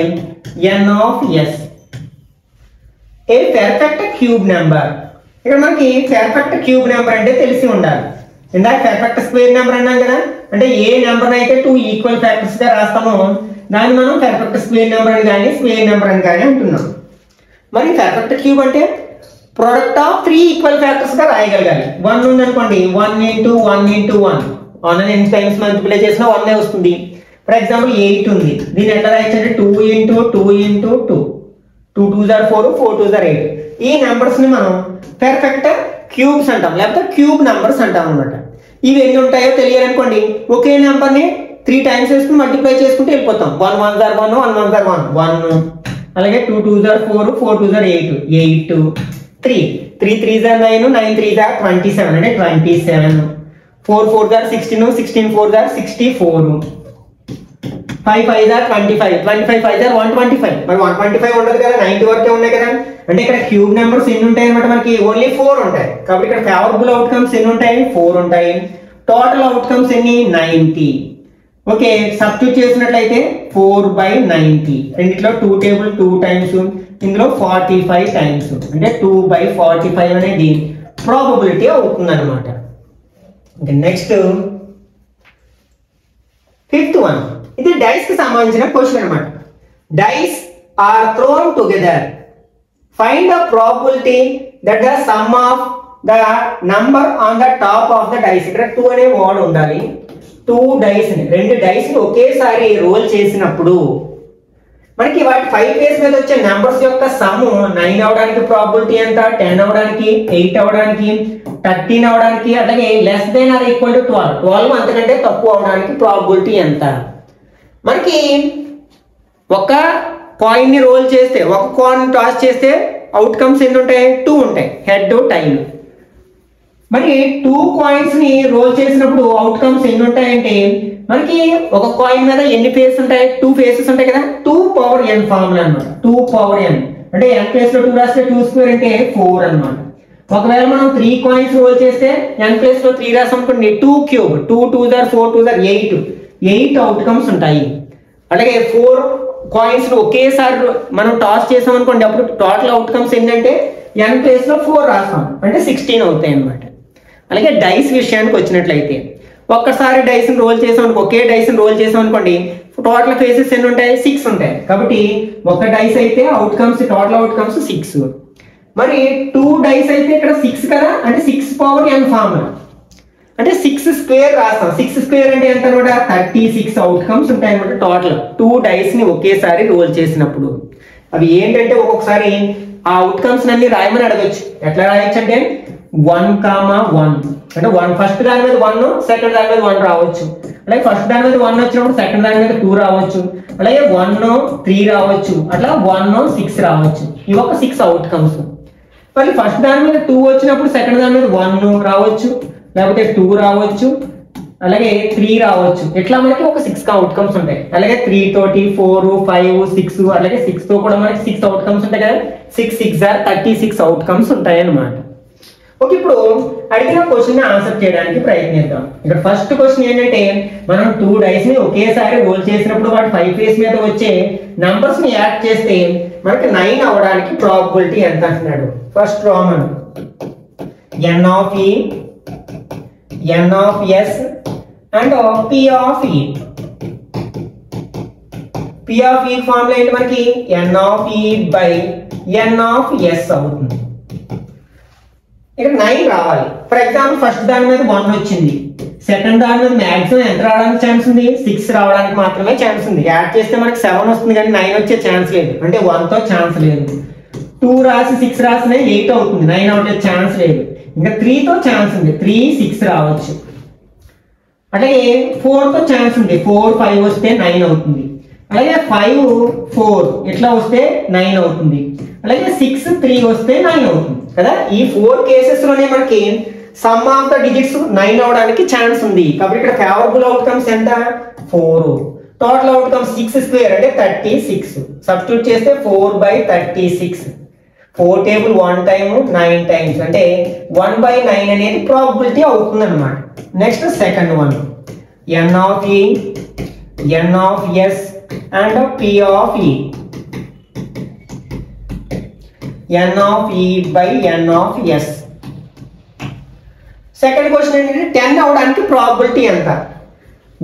n of s, A perfect cube number. ఇక్కడ మనకి perfect cube number అంటే తెలిసి ఉండాలి. ఇందాక పెర్ఫెక్ట్ స్క్వేర్ నెంబర్ అన్నాం కదా, అంటే ఏ number అయితే 2 ఈక్వల్ ఫ్యాక్టర్స్ గా రాస్తామో దాన్ని మనం పెర్ఫెక్ట్ స్క్వేర్ నెంబర్ అని కానీ స్క్వేర్ నెంబర్ అని కానీ అంటున్నాం. మరి పెర్ఫెక్ట్ క్యూబ్ అంటే ప్రోడక్ట్ ఆఫ్ 3 ఈక్వల్ ఫ్యాక్టర్స్ గా రాయగలగాలి. 1 ఉంది అనుకోండి, 1 into 1 into 1, 1 అని ఎన్ని టైమ్స్ మల్టిప్లై చేసినా 1 వస్తుంది. ఫర్ ఎగ్జాంపుల్ 8 ఉంది, దీన్ని ఎట్లా రాయొచ్చు అంటే 2 into 2 into 2, 2 2s are 4, 4 2s are 8. ఈ నెంబర్స్ ని మనం పెర్ఫెక్ట్ క్యూబ్స్ అంటాం, లేకపోతే క్యూబ్ నెంబర్స్ అంటాం అనమాట. ఇవి ఎన్ని ఉంటాయో తెలియాలనుకోండి, ఒకే నెంబర్ ని 3 టైమ్స్ వేసుకుని మల్టిప్లై చేసుకుంటూ వెళ్ళిపోతాం. 1 1s are 1, 1 1s are 1, 1, అలాగే 2 2s are 4, 4 2s are 8, 8, 3 3 3s are 9, 9 3s are 27, అంటే 27, 4 4s are 16, 16 4s are 64, 5 5s are 25, 25 5s are 125. మరి 125 ఉండదు కదా, 90 వరకే ఉన్నాయి కదా. అంటే ఇక్కడ క్యూబ్ నెంబర్స్ ఎన్ని ఉంటాయి అన్నమాట, మనకి ఓన్లీ 4 ఉంటాయి. కాబట్టి ఇక్కడ ఫేవరబుల్ అవుట్కమ్స్ ఎన్ని ఉంటాయి, 4 ఉంటాయి. టోటల్ అవుట్కమ్స్ ఎన్ని, 90. ఓకే, సబ్స్టిట్యూట్ చేసినట్లయితే 4/90, రెండిట్లో 2 టేబుల్ 2 టైమ్స్, ఇందులో 45 టైమ్స్, అంటే 2/45 అనేది ప్రాబబిలిటీ అవుతుంది అనమాట. నెక్స్ట్ ఫిఫ్త్ వన్, ఇది డైస్ కి సంబంధించిన క్వశ్చన్ అనమాట. Dice are thrown together, find the probability that the sum of the number on the top of the dice. ఇక్కడ 2 అనే వర్డ్ ఉండాలి. 2 డైస్ ని, 2 డైస్ ని ఒకేసారి రోల్ చేసినప్పుడు మనకి వాటి 5 ఫేస్ మీద వచ్చే నెంబర్స్ యొక్క సమ్ 9 అవడానికి ప్రాబబిలిటీ ఎంత, 10 అవడానికి, 8 అవడానికి, 13 అవడానికి, అలాగే less than or equal to 12, 12 అంతకంటే తక్కువ అవడానికి ప్రాబబిలిటీ ఎంత. మనకి ఒక కాయిన్ ని రోల్ చేస్తే, ఒక కాయిన్ టాస్ చేస్తే అవుట్కమ్స్ ఎన్ని ఉంటాయి, 2 ఉంటాయి, హెడ్ టైల్. మరి 2 కాయిన్స్ ని రోల్ చేసినప్పుడు అవుట్కమ్స్ ఎన్ని ఉంటాయంటే, మనకి ఒక కాయిన్ మీద ఎన్ని ఫేస్ ఉంటాయి, 2 ఫేసెస్ ఉంటాయి కదా, 2n ఫార్ములా అన్నమాట. 2n అంటే n ప్లేస్ లో 2 రాస్తే 2 స్క్వేర్ అంటే 4 అన్నమాట. ఒకవేళ మనం 3 కాయిన్స్ రోల్ చేస్తే n ప్లేస్ లో 3 రాసాం అనుకోండి, 2 cube, 2 2s are 4 2s are 8 outcomes ఉంటాయి. అలాగే 4 కాయిన్స్ ఒకేసారి మనం టాస్ చేసాం అనుకోండి, అప్పుడు టోటల్ అవుట్కమ్స్ ఏంటంటే n ప్లేస్ లో 4 రాస్తాం, అంటే 16 అవుతాయి అన్నమాట. అలాగే డైస్ విషయానికి వచ్చినట్లయితే, ఒక్కసారి డైస్ రోల్ చేసాం అనుకో, ఒకే డైస్ రోల్ చేసాం అనుకోండి, టోటల్ ఫేసెస్ ఎన్ని ఉంటాయి, 6 ఉంటాయి. కాబట్టి ఒక డైస్ అయితే అవుట్కమ్స్, టోటల్ అవుట్కమ్స్ 6. మరి 2 డైస్ అయితే ఇక్కడ 6 కదా, అంటే 6n ఫార్ములా, అంటే 6 స్క్వేర్ రాస్తాం. 6 స్క్వేర్ అంటే ఎంత అనమాట, 36 అవుట్కమ్స్ ఉంటాయి అనమాట టోటల్ 2 డైస్ ని ఒకేసారి రోల్ చేసినప్పుడు. అవి ఏంటంటే ఒక్కొక్కసారి ఆ అవుట్కమ్స్ అన్ని రాయమని అడగచ్చు. ఎట్లా రాయొచ్చు అంటే 1,1, అంటే 1 ఫస్ట్ దాని మీద 1, సెకండ్ దాని మీద 1 రావచ్చు. అలాగే ఫస్ట్ దాని మీద 1 వచ్చినప్పుడు సెకండ్ దాని మీద 2 రావచ్చు. అలాగే 1 3 రావచ్చు, అట్లా 1 6 రావచ్చు. ఇవి ఒక 6 అవుట్కమ్స్. మళ్ళీ ఫస్ట్ దాని మీద 2 వచ్చినప్పుడు సెకండ్ దాని మీద 1 రావచ్చు, లేకపోతే 2 రావచ్చు, అలాగే 3 రావచ్చు. ఇట్లా మనకి ఒక 6 అవుట్కమ్స్ ఉంటాయి. అలాగే 3 తోటి 4 5 6, అలాగే 6 తో కూడా మనకి 6 అవుట్కమ్స్ ఉంటాయి కదా. 6 6 are 36 అవుట్కమ్స్ ఉంటాయి అన్నమాట. ఓకే, ఇప్పుడు అడిగిన క్వశ్చన్ ని ఆన్సర్ చేయడానికి ప్రయత్నిద్దాం. ఇక్కడ ఫస్ట్ క్వశ్చన్ ఏంటంటే, మనం 2 డైస్ ని ఒకేసారి రోల్ చేసినప్పుడు వాటి 5 ఫేస్ మీద వచ్చే నంబర్స్ ని యాడ్ చేస్తే మనకి 9 అవడానికి ప్రాబబిలిటీ ఎంత అంటున్నాడు. First Roman, n of e, n of s and p of e. p of e formula ఏంటి మనకి, n of e by n of s అవుతుంది. ఇక్కడ 9 రావాలి. ఫర్ ఎగ్జాంపుల్ ఫస్ట్ దాని మీద 1 వచ్చింది, సెకండ్ దాని మీద మాక్సిమం ఎంత రావడానికి ఛాన్స్ ఉంది, 6 రావడానికి మాత్రమే ఛాన్స్ ఉంది. యాడ్ చేస్తే మనకి 7 వస్తుంది కానీ 9 వచ్చే ఛాన్స్ లేదు, అంటే 1 తో ఛాన్స్ లేదు. 2 రాసి 6 రాసిన 8 అవుతుంది, 9 అవటే ఛాన్స్ లేదు. ఇంకా 3 తో ఛాన్స్ ఉంది, 3 6 రావచ్చు. అలాగే 4 తో ఛాన్స్ ఉంది, 4 5 వస్తే 9 అవుతుంది. అలాగే 5 4 ఇట్లా వస్తే 9 అవుతుంది. అలాగే 6 3 వస్తే 9 అవుతుంది కదా. ఈ 4 కేసెస్లోనే మనకి సమ్ ఆఫ్ ద డిజిట్స్ 9 అవడానికి ఛాన్స్ ఉంది. కాబట్టి ఇక్కడ ఫేవరబుల్ అవుట్కమ్స్ ఎంత 4, టోటల్ అవుట్కమ్స్ 6 స్క్వేర్ అంటే 36. సబ్స్టిట్యూట్ చేస్తే 4/36. 4 టేబుల్ 1 టైమ్ 9 టైమ్స్ అంటే 1/9 అనేది ప్రాబబిలిటీ అవుతుంది అనమాట. Next second one n of e, n of s and p of e. n of e by n of s. Second question ఏంటంటే 10 అవడానికి probability ఎంత?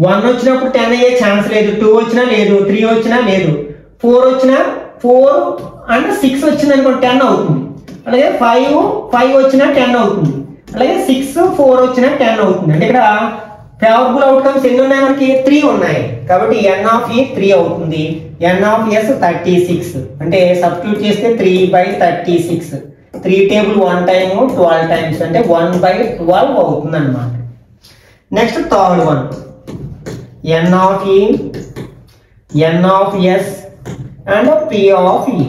1 వచ్చినప్పుడు 10 అయ్యే ఛాన్స్ లేదు, 2 వచ్చినా లేదు, 3 వచ్చినా లేదు, 4 వచ్చినా 4 అండ్ 6 వచ్చింది అనుకోండి 10 అవుతుంది. అలాగే 5 వచ్చినా 10 అవుతుంది. అలాగే 6 4 వచ్చినా 10 అవుతుంది. అంటే ఇక్కడ ఫేవరబుల్ అవుట్కమ్స్ ఎన్ని ఉన్నాయి మనకి 3 ఉన్నాయి. కాబట్టి n of e 3 అవుతుంది, n of s 36 అంటే సబ్స్టిట్యూట్ చేస్తే 3/36. 3 టేబుల్ 1 టైమ్ 12 టైమ్స్ అంటే 1/12 అవుతుంది అన్నమాట. Next third one n of e, n of s and p of e.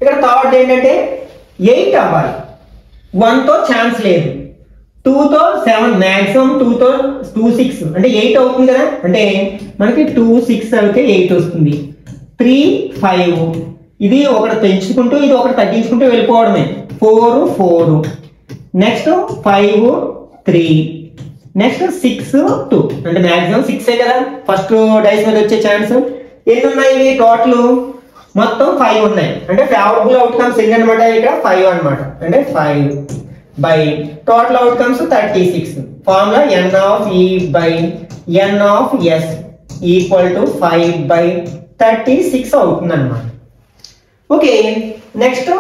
ఇక్కడ థర్డ్ ఏంటంటే 8 అవ్వాలి. 1 తో ఛాన్స్ లేదు, 2 తో 7, మాక్సిమం 2 తో 2 6 అంటే 8 అవుతుంది కదా. అంటే మనకి 2 6 అయితే 8 వస్తుంది. 3 5 ఇది ఒకటి పెంచుకుంటూ ఇది ఒకటి తగ్గించుకుంటూ వెళ్ళిపోవడమే. 4 4 నెక్స్ట్ 5 3 నెక్స్ట్ 6 2 అంటే మాక్సిమం 6 కదా ఫస్ట్ డైస్ మీద వచ్చే ఛాన్స్. ఎన్ని ఉన్నాయి ఇవి టోటల్? మొత్తం 5 ఉన్నాయి. అంటే ఫేవరబుల్ అవుట్కమ్స్ ఎన్ని అనమాట? ఇక్కడ 5 అనమాట. అంటే 5 by total outcomes 36. Formula n of e by n of s equal to 5/36 అవుతుంది అనమాట. Okay, next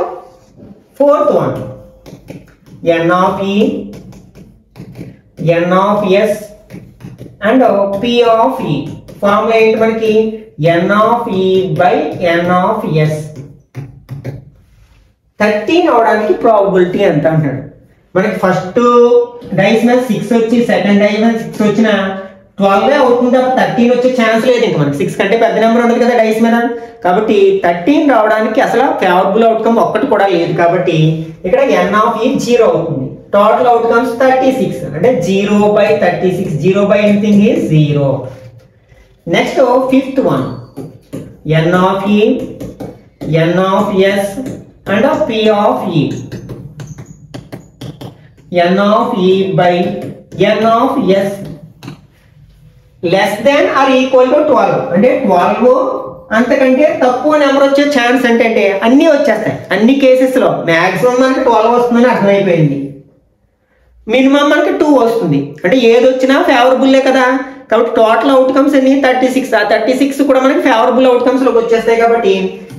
fourth one n of e, n of s and p of e. Formula ఏంటి మనకి? n of e by n of s. 13 అవడానికి probability ఎంత అంటాడు మనకి? First dice మీద 6 వచ్చి సెకండ్ డైస్ మీద 6 వచ్చిన 12 అవుతుంది తప్ప 13 వచ్చే ఛాన్స్ లేదు. ఇంకా మనకి 6 కంటే పెద్ద నెంబర్ ఉండదు కదా డైస్ మీద. కాబట్టి 13 రావడానికి అసలు ఫేవరబుల్ అవుట్కమ్ ఒక్కటి కూడా లేదు. కాబట్టి ఇక్కడ n of e 0 అవుతుంది. టోటల్ అవుట్కమ్స్ 36 అంటే 0/36. 0/anything is 0. Next fifth one n of e, n of s and p of e. n of e by n of s less than or equal to 12 అంటే 12 అంతకంటే తక్కువ number వచ్చే chance అంటే అన్నీ వచ్చేస్తాయి. అన్ని కేసెస్లో మ్యాక్సిమం మనకి 12 వస్తుందని అర్థమైపోయింది. మినిమం మనకి 2 వస్తుంది. అంటే ఏది వచ్చినా ఫేవరబుల్లే కదా. కాబట్టి టోటల్ అవుట్కమ్స్ అన్ని 36. ఆ 36 కూడా మనకి ఫేవరబుల్ అవుట్కమ్స్ లోకి వచ్చేస్తాయి. కాబట్టి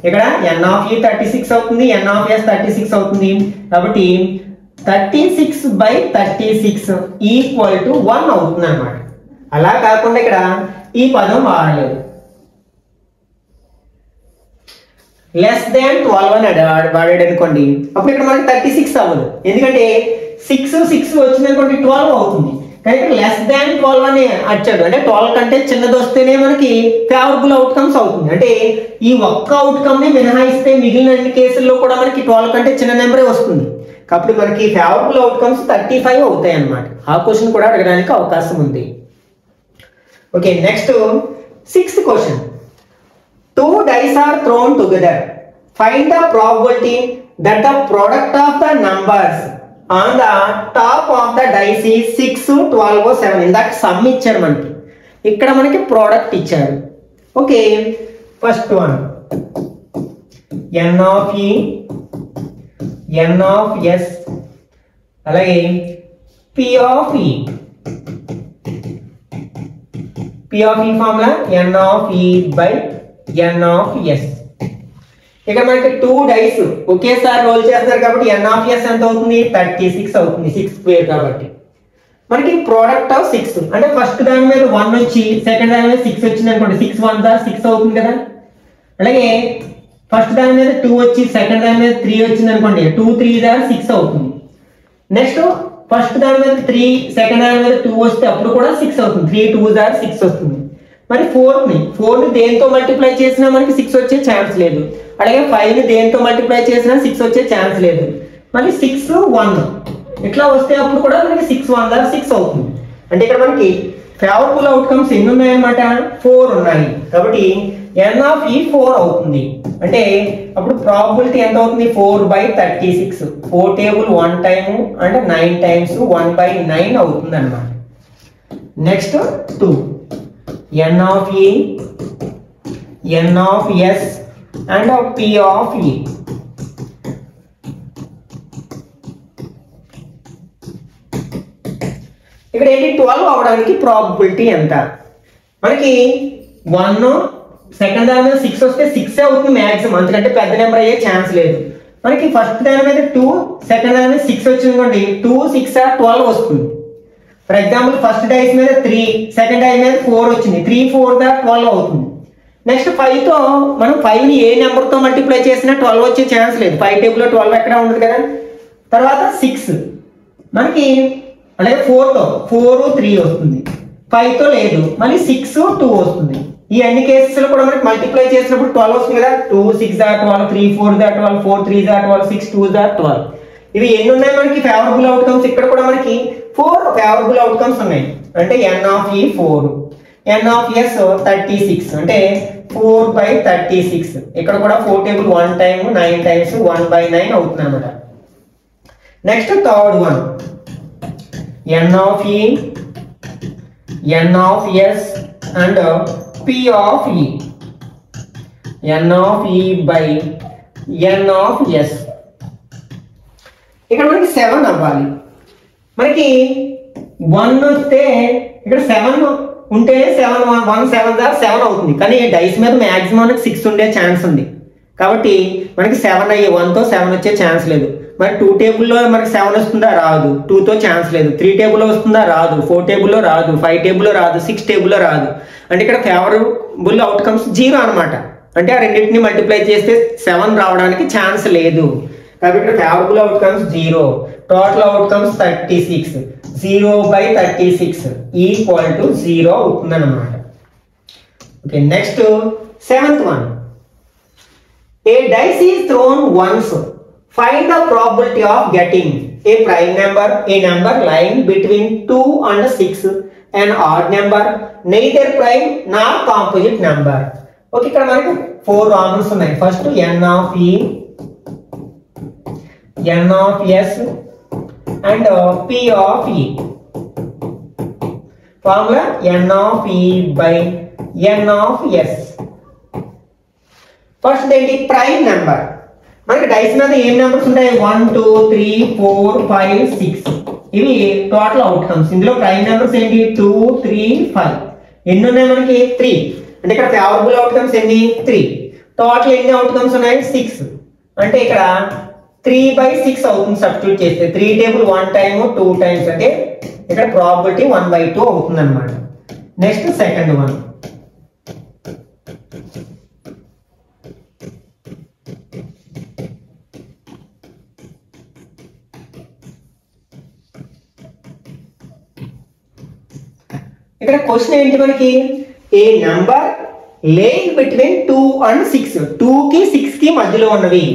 ఇక్కడ n of e 36 అవుతుంది, n of s 36 అవుతుంది. కాబట్టి 36/36 ఈక్వల్ టు 1 అవుతుంది అన్నమాట. అలా కాకుండా ఇక్కడ ఈ పదం వాడలేదు. లెస్ దాన్ 12 అని వాడాడు అనుకోండి, అప్పుడు ఇక్కడ మనకి 36 అవ్వదు. ఎందుకంటే 6 వచ్చింది అనుకోండి 12 అవుతుంది. కానీ ఇక్కడ లెస్ దాన్ 12 అని వచ్చాడు అంటే 12 కంటే చిన్నది వస్తేనే మనకి ఫేవరబుల్ అవుట్కమ్స్ అవుతుంది. అంటే ఈ ఒక్క అవుట్కమ్ ని మినహాయిస్తే మిగిలిన అన్ని కేసుల్లో కూడా మనకి 12 కంటే చిన్న నెంబరే వస్తుంది. కాబట్టి మనకి ఫేవరబుల్ అవుట్కమ్స్ 35 అవుతాయి అన్నమాట. ఆ క్వశ్చన్ కూడా అడగడానికి అవకాశం ఉంది. Okay, next 6th question. 2 dice are thrown together. Find the probability that the product of the numbers on the top of the dice is 6, 12, 7. ఇందాక సమ్ ఇచ్చారు మనకి, ఇక్కడ మనకి ప్రోడక్ట్ ఇచ్చారు. Okay, first one n of e, n of s అలాగే p of e. p of e formula n of e by n of s. ఇక్కడ మనకి 2 dice ఒకేసారి రోల్ చేస్తారు కాబట్టి n of s ఎంత అవుతుంది? 36 అవుతుంది. 6 స్క్వేర్ కాబట్టి మనకి ప్రోడక్ట్ ఆఫ్ 6 అంటే ఫస్ట్ దాని మీద 1 వచ్చి సెకండ్ దాని మీద 6 వచ్చింది అనుకోండి, 6 1 6 అవుతుంది కదా. అలాగే ఫస్ట్ దాని మీద 2 వచ్చి సెకండ్ దాని మీద 3 వచ్చింది అనుకోండి, 2 3 6 అవుతుంది. నెక్స్ట్ ఫస్ట్ దాని మీద 3 సెకండ్ దాని మీద 2 వస్తే అప్పుడు కూడా 6 అవుతుంది. 3 2 6 వస్తుంది. మరి 4ని దేంతో మల్టిప్లై చేసినా మనకి 6 వచ్చే ఛాన్స్ లేదు. అలాగే 5ని దేంతో మల్టిప్లై చేసినా 6 వచ్చే ఛాన్స్ లేదు. మళ్ళీ 6 1 ఇట్లా వస్తే అప్పుడు కూడా మనకి 6 1 6 అవుతుంది. అంటే ఇక్కడ మనకి ఫేవరబుల్ అవుట్కమ్స్ ఎన్ని ఉన్నాయన్నమాట? 4 ఉన్నాయి. కాబట్టి n ఆఫ్ ఈ 4 అవుతుంది. అంటే అప్పుడు ప్రాబబిలిటీ ఎంత అవుతుంది? 4/36. 4 టేబుల్ 1 టైము అంటే 9 టైమ్స్ 1/9 అవుతుంది అన్నమాట. Next 2 n of e, n of s and p of e. ఇక్కడ ఏంటి 12 అవడానికి ప్రాబబిలిటీ ఎంత? మనకి 1 సెకండ్ దాని మీద 6 వస్తే 6 అవుతుంది మ్యాక్సిమం, అందుకంటే పెద్ద నెంబర్ అయ్యే ఛాన్స్ లేదు. మనకి ఫస్ట్ దాని మీద 2 సెకండ్ దాని మీద 6 వచ్చింది అనుకోండి, 2 6 12 వస్తుంది. ఫర్ ఎగ్జాంపుల్ ఫస్ట్ డైస్ మీద 3 సెకండ్ డైస్ మీద 4 వచ్చింది, 3 4 12 అవుతుంది. నెక్స్ట్ 5తో మనం 5ని ఏ నెంబర్తో మల్టిప్లై చేసినా 12 వచ్చే ఛాన్స్ లేదు. 5 టేబుల్లో 12 ఎక్కడ ఉండదు కదా. తర్వాత 6 మనకి అలాగే 4తో 4 3 వస్తుంది, 5తో లేదు, మళ్ళీ 6 2 వస్తుంది. ఈ అన్ని కేసెస్లో కూడా మనకి మల్టిప్లై చేసినప్పుడు 12 వస్తుంది కదా. 2 6 12, 3 4 12, 4 3 12, 6 2 12. ఇవి ఎన్ని ఉన్నాయి మనకి ఫేవరబుల్ అవుట్కమ్స్? ఇక్కడ కూడా మనకి 4 ఫేవరబుల్ అవుట్కమ్స్ ఉన్నాయి. అంటే n ఆఫ్ ఈ 4, n ఆఫ్ s 36 అంటే 4/36. ఇక్కడ కూడా 4 టేబుల్ 1 టైమ్ 9 టైమ్స్ 1/9 అవుతుంది అనమాట. Next third one n of e, n of s and p of e. n of e by n of s. ఇక్కడ మనకి 7 అవ్వాలి. మనకి 1 వస్తే ఇక్కడ 7 ఉంటే 7 1 7 7 అవుతుంది. కానీ డైస్ మీద మ్యాక్సిమం 6 ఉండే ఛాన్స్ ఉంది. కాబట్టి మనకి 7 అయ్యే 1తో 7 వచ్చే ఛాన్స్ లేదు. మరి 2 టేబుల్లో మనకి 7 వస్తుందా? రాదు. 2తో ఛాన్స్ లేదు. 3 టేబుల్లో వస్తుందా? రాదు. 4 టేబుల్లో రాదు. 5 టేబుల్లో రాదు. 6 టేబుల్లో రాదు. అంటే ఇక్కడ ఫేవరబుల్ అవుట్కమ్స్ 0 అనమాట. అంటే ఆ రెండింటిని మల్టిప్లై చేస్తే 7 రావడానికి ఛాన్స్ లేదు. కాబట్టి ఇక్కడ favourable outcomes 0. Total outcomes 36. 0/36 equal to 0 అవుతుంది అనమాట. Okay, next 7th one. A dice is thrown once. Find the probability of getting a prime number, a number lying between 2 and 6, an odd number, neither prime nor composite number. Okay, ఇక్కడ మనకి 4 రామన్స్ ఉన్నాయి. First n of e, n of s and p of e. Formula n of e by n of s. First ఏంటి? Prime number. మనకి dice మీద ఏం numbers ఉంటాయి? 1 2 3 4 5 6. ఇవి total outcomes. ఇందులో ప్రైమ్ నెంబర్స్ ఏంటి? 2 3 5. ఎన్ని ఉన్నాయి మనకి? 3. అంటే ఇక్కడ ఫేవరబుల్ అవుట్కమ్స్ ఎన్ని? 3. టోటల్ ఎన్ని అవుట్కమ్స్ ఉన్నాయి? 6. అంటే ఇక్కడ 3/6 అవుతుంది సబ్స్టిట్యూట్ చేస్తే. 3 టేబుల్ 1 టైమ్ 2 టైమ్స్ అంటే ఇక్కడ ప్రాబబిలిటీ 1/2 అవుతుంది అనమాట. Next second one. ఇక్కడ క్వశ్చన్ ఏంటి మనకి? ఏ నంబర్ లేయింగ్ బిట్వీన్ 2 and 6. 2కి 6కి మధ్యలో ఉన్నవి.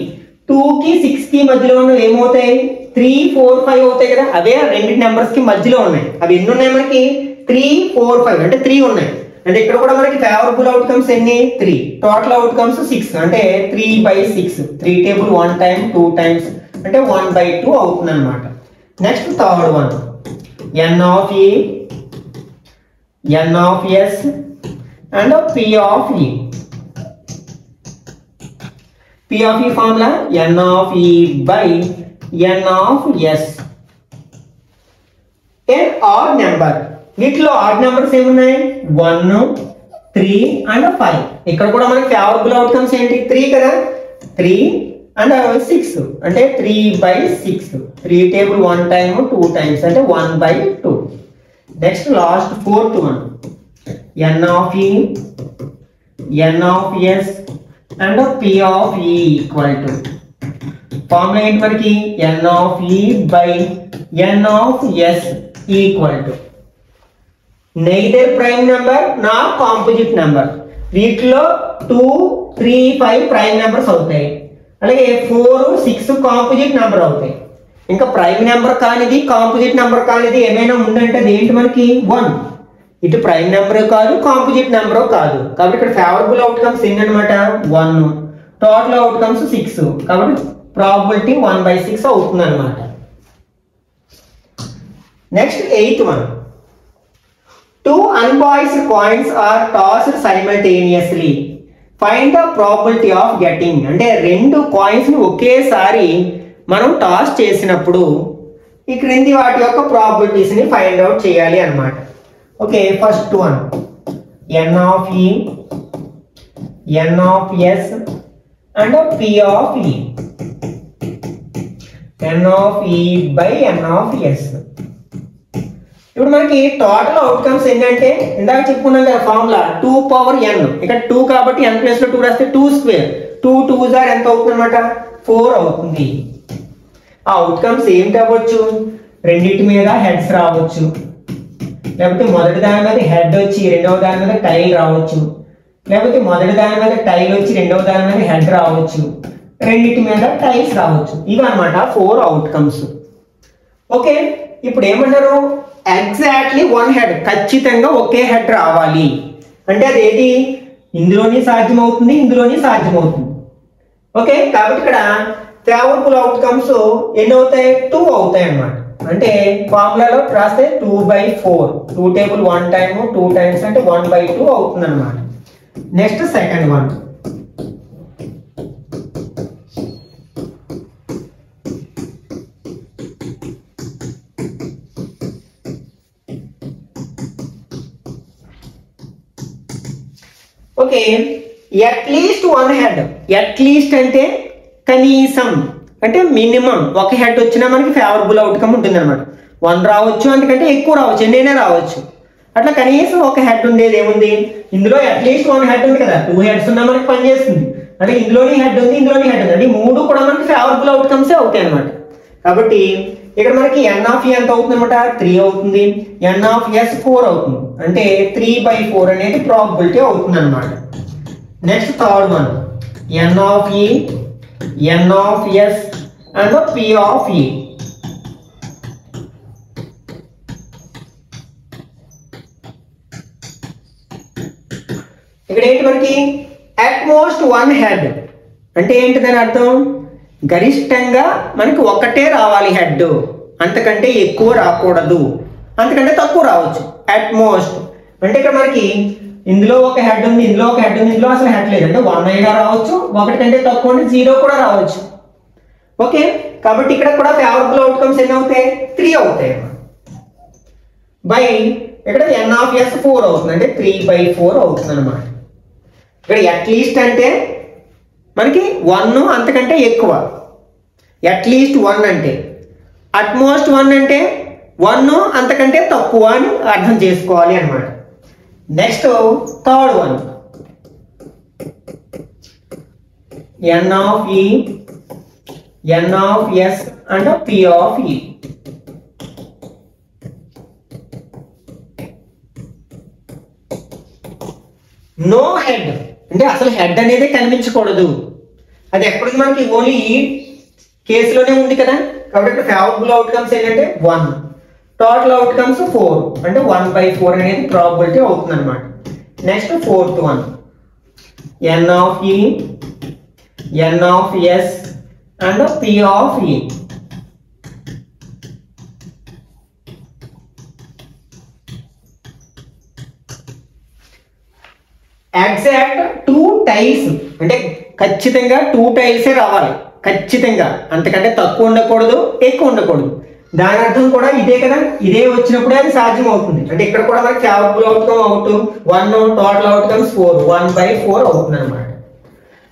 2కి 6కి మధ్యలో ఉన్నవి ఏమవుతాయి? 3 4 5 అవుతాయి కదా. అవే రెండు నెంబర్స్ కి మధ్యలో ఉన్నాయి. అవి ఎన్ని ఉన్నాయి మనకి? 3 4 5 అంటే 3 ఉన్నాయి. అంటే ఇక్కడ కూడా మనకి ఫేవరబుల్ అవుట్కమ్స్ ఎన్ని? 3. టోటల్ అవుట్కమ్స్ 6 అంటే 3/6. 3 టేబుల్ 1 టైమ్ 2 టైమ్స్ అంటే 1/2 అవుతుంది అనమాట. Next third one. n of e, n of s and p of e. p of e formula n of e by n of s. an odd number. వీటిలో odd numbers ఏమున్నాయి? 1 3 and 5. ఇక్కడ కూడా మనకి favourable outcomes ఏంటి? 3 కదా. 3 and 6 అంటే 3/6. 3 table 1 time 2 times అంటే 1/2. Next last fourth one. n of e, n of s and p of e equal to. Formula ఏంటి మనకి? n of e by n of s equal to. Neither prime number Nar composite number. వీటిలో 2, 3, 5 prime numbers అవుతాయి. అలాగే 4, 6 composite number అవుతాయి. ఇంకా prime number కానిది composite number కానిది ఏమైనా ఉందంటే అది ఏంటి మనకి 1. ఇటు ప్రైమ్ నెంబర్ కాదు కాంపోజిట్ నెంబర్ కాదు. కాబట్టి ఇక్కడ ఫేవరబుల్ అవుట్కమ్స్ ఏంటనమాట 1, టోటల్ అవుట్కమ్స్ 6. కాబట్టి ప్రాబబిలిటీ 1/6 అవుతుంది అనమాట. Next 8th one. 2 unpoised coins are tossed simultaneously. Find the probability of getting. అంటే 2 కాయిన్స్ ని ఒకేసారి మనం టాస్ చేసినప్పుడు ఈ క్రింది వాటి యొక్క ప్రాబబిలిటీస్ ని ఫైండ్ అవుట్ చేయాలి అన్నమాట. Okay, first one n of e, n of s and p of e. n of e by n of s. ఇప్పుడు మనకి టోటల్ అవుట్కమ్స్ ఏంటంటే ఇందాక చెప్పుకున్నాం కదా ఫార్ములా 2 power n. ఇక్కడ 2 కాబట్టి n ప్లేస్ లో 2 రాస్తే 2 స్క్వేర్. 2 2s are ఎంత అవుతుంది అనమాట 4 అవుతుంది. ఆ అవుట్కమ్స్ ఏమిటి అవ్వచ్చు? రెండింటి మీద హెడ్స్ రావచ్చు, లేకపోతే మొదటి దాని మీద హెడ్ వచ్చి రెండవ దాని మీద టైల్ రావచ్చు, లేకపోతే మొదటి దాని మీద టైల్ వచ్చి రెండవ దాని మీద హెడ్ రావచ్చు, రెండింటి మీద టైల్స్ రావచ్చు. ఇవన్నమాట 4 అవుట్కమ్స్. ఓకే, ఇప్పుడు ఏమంటారు? ఎగ్జాక్ట్లీ 1 హెడ్, ఖచ్చితంగా ఒకే హెడ్ రావాలి అంటే అదేది ఇందులోని సాధ్యమవుతుంది, ఇందులోని సాధ్యమవుతుంది. ఓకే, కాబట్టి ఇక్కడ ఫేవరబుల్ అవుట్కమ్స్ ఎన్ని అవుతాయి? 2 అవుతాయి అన్నమాట. అంటే ఫార్ములాలో రాస్తే 2/4. 2 టేబుల్ 1 టైమ్ 2 టైమ్స్ అంటే 1/2 అవుతుంది అన్నమాట. Next second one. Okay, at least 1 head. At least అంటే కనీసం, అంటే మినిమం ఒక హెడ్ వచ్చినా మనకి ఫేవరబుల్ అవుట్కమ్ ఉంటుంది అనమాట. 1 రావచ్చు, అందుకంటే ఎక్కువ రావచ్చు, ఎన్నైనా రావచ్చు. అట్లా కనీసం ఒక హెడ్ ఉండేది ఏముంది? ఇందులో అట్లీస్ట్ 1 హెడ్ ఉంది కదా, 2 హెడ్స్ ఉన్నా మనకి పనిచేస్తుంది. అంటే ఇందులోని హెడ్ ఉంది, ఇందులోని హెడ్ ఉంది, అంటే 3 కూడా మనకి ఫేవరబుల్ అవుట్కమ్సే అవుతాయి అనమాట. కాబట్టి ఇక్కడ మనకి n of e ఎంత అవుతుంది అనమాట 3 అవుతుంది, n of s 4 అవుతుంది. అంటే 3/4 అనేది ప్రాబబిలిటీ అవుతుంది అనమాట. Next third one. n of e, n of s and p of e. ఇక్కడ ఏంటి మనకి అట్మోస్ట్ 1 హెడ్ అంటే ఏంటిదని అర్థం? గరిష్టంగా మనకి ఒకటే రావాలి హెడ్, అంతకంటే ఎక్కువ రాకూడదు, అంతకంటే తక్కువ రావచ్చు. అట్మోస్ట్ అంటే ఇక్కడ మనకి ఇందులో ఒక హెడ్ ఉంది, ఇందులో ఒక హెడ్ ఉంది, ఇందులో అసలు హెడ్ లేదు, అంటే 1 అయినా రావచ్చు, 1 కంటే తక్కువ అంటే 0 కూడా రావచ్చు. ఓకే, కాబట్టి ఇక్కడ కూడా ఫేవరబుల్ అవుట్కమ్స్ ఎన్ని అవుతాయి? 3 అవుతాయి. బై ఇక్కడ n of s 4 అవుతుంది, అంటే 3/4 అవుతుంది అనమాట. ఇక్కడ అట్లీస్ట్ అంటే మనకి 1 అంతకంటే ఎక్కువ, అట్లీస్ట్ 1 అంటే. అట్మోస్ట్ 1 అంటే 1 అంతకంటే తక్కువ అని అర్థం చేసుకోవాలి అన్నమాట. Next third one. n of e, n of s and p of e. No head అంటే అసలు హెడ్ అనేది కనిపించకూడదు. అది ఎక్కడుంది? మనకి ఓన్లీ ఈ కేసులోనే ఉంది కదా. కాబట్టి ఇక్కడ ఫేవరబుల్ అవుట్కమ్స్ ఏంటంటే 1, టోటల్ అవుట్కమ్స్ 4, అంటే 1/4 అనేది ప్రాబబిలిటీ అవుతుంది అనమాట. Next fourth one. n of e, n of s and p of e. Exact 2 tiles అంటే ఖచ్చితంగా 2 టైల్సే రావాలి, ఖచ్చితంగా, అంతకంటే తక్కువ ఉండకూడదు, ఎక్కువ ఉండకూడదు. దాని అర్థం కూడా ఇదే కదా, ఇదే వచ్చినప్పుడే అది సాధ్యం అవుతుంది. అంటే ఇక్కడ కూడా మనకి ఫేవరబుల్ అవుట్కమ్ 1, టోటల్ అవుట్కమ్స్ 4, 1/4 అవుతుంది అనమాట.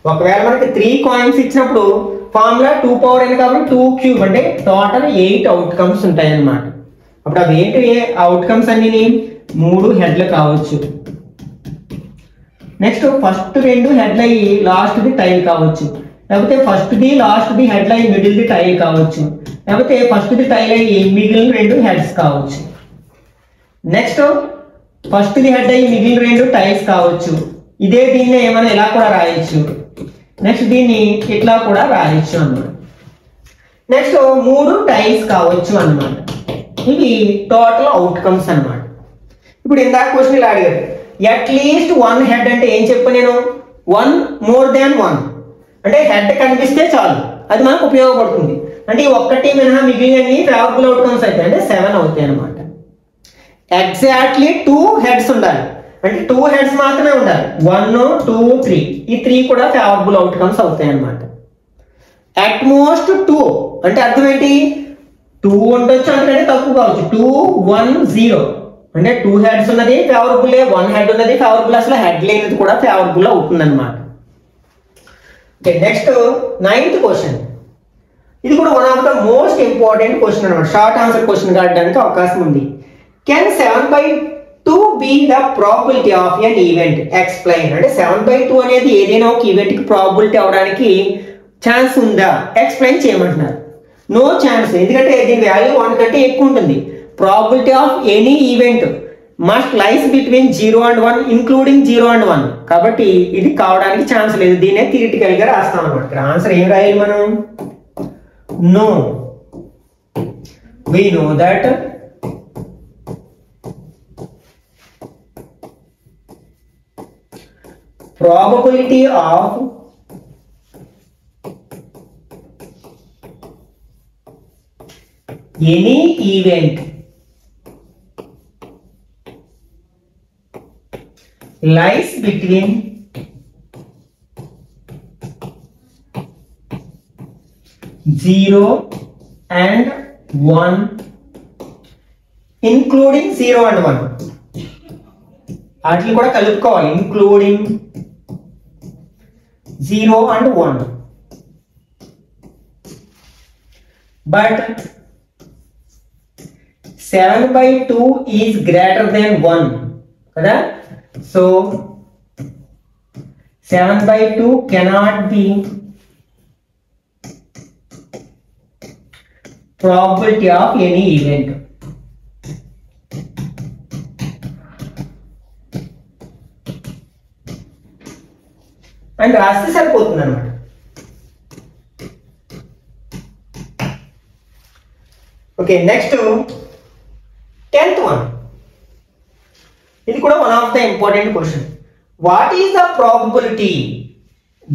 ఒకవేళ మనకి 3 కాయిన్స్ ఇచ్చినప్పుడు ఫార్ములా 2 power n కాబట్టి 2 cube అంటే టోటల్ 8 అవుట్కమ్స్ ఉంటాయి అన్నమాట. అప్పుడు అవి ఏంటి అవుట్కమ్స్ అన్ని? 3 హెడ్లు కావచ్చు, నెక్స్ట్ ఫస్ట్ 2 హెడ్లు అయ్యి లాస్ట్ ది టైల్ కావచ్చు, లేకపోతే ఫస్ట్ ది లాస్ట్ ది హెడ్లు అయ్యి మిడిల్ ది టైల్ కావచ్చు, లేకపోతే ఫస్ట్ ది టైల్ అయ్యి మిగిలిన 2 హెడ్స్ కావచ్చు. నెక్స్ట్ ఫస్ట్ ది హెడ్ అయ్యి మిగిలిన రెండు టైల్స్ కావచ్చు. ఇదే దీన్ని ఏమైనా ఇలా కూడా రాయొచ్చు. నెక్స్ట్ దీన్ని ఇట్లా కూడా రాయొచ్చు అన్నమాట. నెక్స్ట్ 3 టైల్స్ కావచ్చు అన్నమాట. ఇవి టోటల్ అవుట్కమ్స్ అన్నమాట. ఇప్పుడు ఇందాక క్వశ్చన్ ఇలా అడిగారు, అట్లీస్ట్ 1 హెడ్ అంటే ఏం చెప్పు నేను, 1 more than 1 అంటే హెడ్ కనిపిస్తే చాలు, అది మనకు ఉపయోగపడుతుంది. అంటే ఈ ఒక్కటి మినహా మిగిలినవి ఫేవరబుల్ అవుట్కమ్స్ అయితే అంటే 7 అవుతాయి అన్నమాట. ఎగ్జాక్ట్లీ 2 హెడ్స్ ఉండాలి, అంటే 2 హెడ్స్ మాత్రమే ఉండాలి. 1 2 3 ఈ 3 కూడా ఫేవరబుల్ అవుట్కమ్స్ అవుతాయి అన్నమాట. అట్మోస్ట్ 2 అంటే అర్థం ఏంటి, 2 ఉండొచ్చు, అంతకంటే తక్కువ కావచ్చు. 2 1 0 అంటే 2 హెడ్స్ ఉన్నది ఫేవరబుల్, 1 హెడ్ ఉన్నది ఫేవరబుల్, అసలు హెడ్ లేనిది కూడా ఫేవరబుల్ అవుతుంది అనమాట. Okay, next 9th question. ఇది కూడా one of the most important question అనమాట. షార్ట్ ఆన్సర్ క్వశ్చన్ కావడానికి అవకాశం ఉంది. Can 7/2 be the probability of N event explain అంటే 7/2 అనేది ఏదైనా ఒక ఈవెంట్ కి ప్రాబిలిటీ అవడానికి ఛాన్స్ ఉందా, ఎక్స్ప్లెయిన్ చేయమంటున్నారు. నో ఛాన్స్, ఎందుకంటే దీని వాల్యూ 1 కంటే ఎక్కువ ఉంటుంది. Probability of any event must lies between 0 and 1 including 0 and 1 కాబట్టి ఇది కావడానికి ఛాన్స్ లేదు. దీనే థియరిటికల్ గా రాస్తాం అనమాట. ఇక్కడ ఆన్సర్ ఏం రాయాలి మనం, no. We know that probability of any event lies between 0 and 1 including 0 and 1 వాటిని కూడా కలుపుకోవాలి. Including 0 and 1 but 7/2 is greater than 1 కదా. so 7/2 cannot be probability of any event. And రాస్తే సరిపోతుంది అనమాట. Okay, next 10th one. ఇది కూడా one of the important question. What is the probability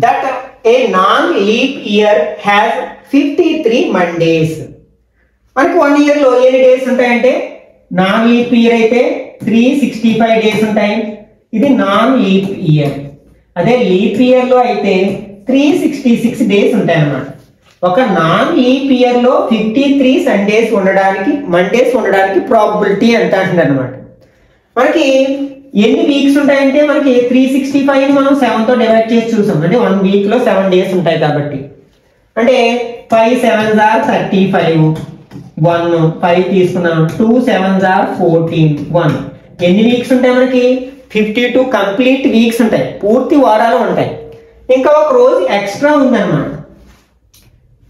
that A non leap year has 53 Mondays? మనకి 1 year లో ఎన్ని days ఉంటాయంటే, నాన్ లీప్ ఇయర్ అయితే 365 డేస్ ఉంటాయి. ఇది నాన్ లీప్ ఇయర్. అదే లీప్ ఇయర్ లో అయితే 366 డేస్ ఉంటాయి అన్నమాట. ఒక నాన్ లీప్ ఇయర్ లో 53 సండేస్ ఉండడానికి, మండేస్ ఉండడానికి ప్రాబబిలిటీ ఎంత అంటున్నారు అనమాట. మనకి ఎన్ని వీక్స్ ఉంటాయంటే, మనకి 365 మనం 7 తో డివైడ్ చేసి చూసాం. అంటే 1 వీక్ లో 7 డేస్ ఉంటాయి కాబట్టి, అంటే 5 7s are 35, 1 5 తీసుకున్నాం, 2 7s are 14, 1 ఎన్ని వీక్స్ ఉంటాయి మనకి, 52 కంప్లీట్ వీక్స్ ఉంటాయి, పూర్తి వారాలు ఉంటాయి. ఇంకా ఒక రోజు ఎక్స్ట్రా ఉందన్నమాట.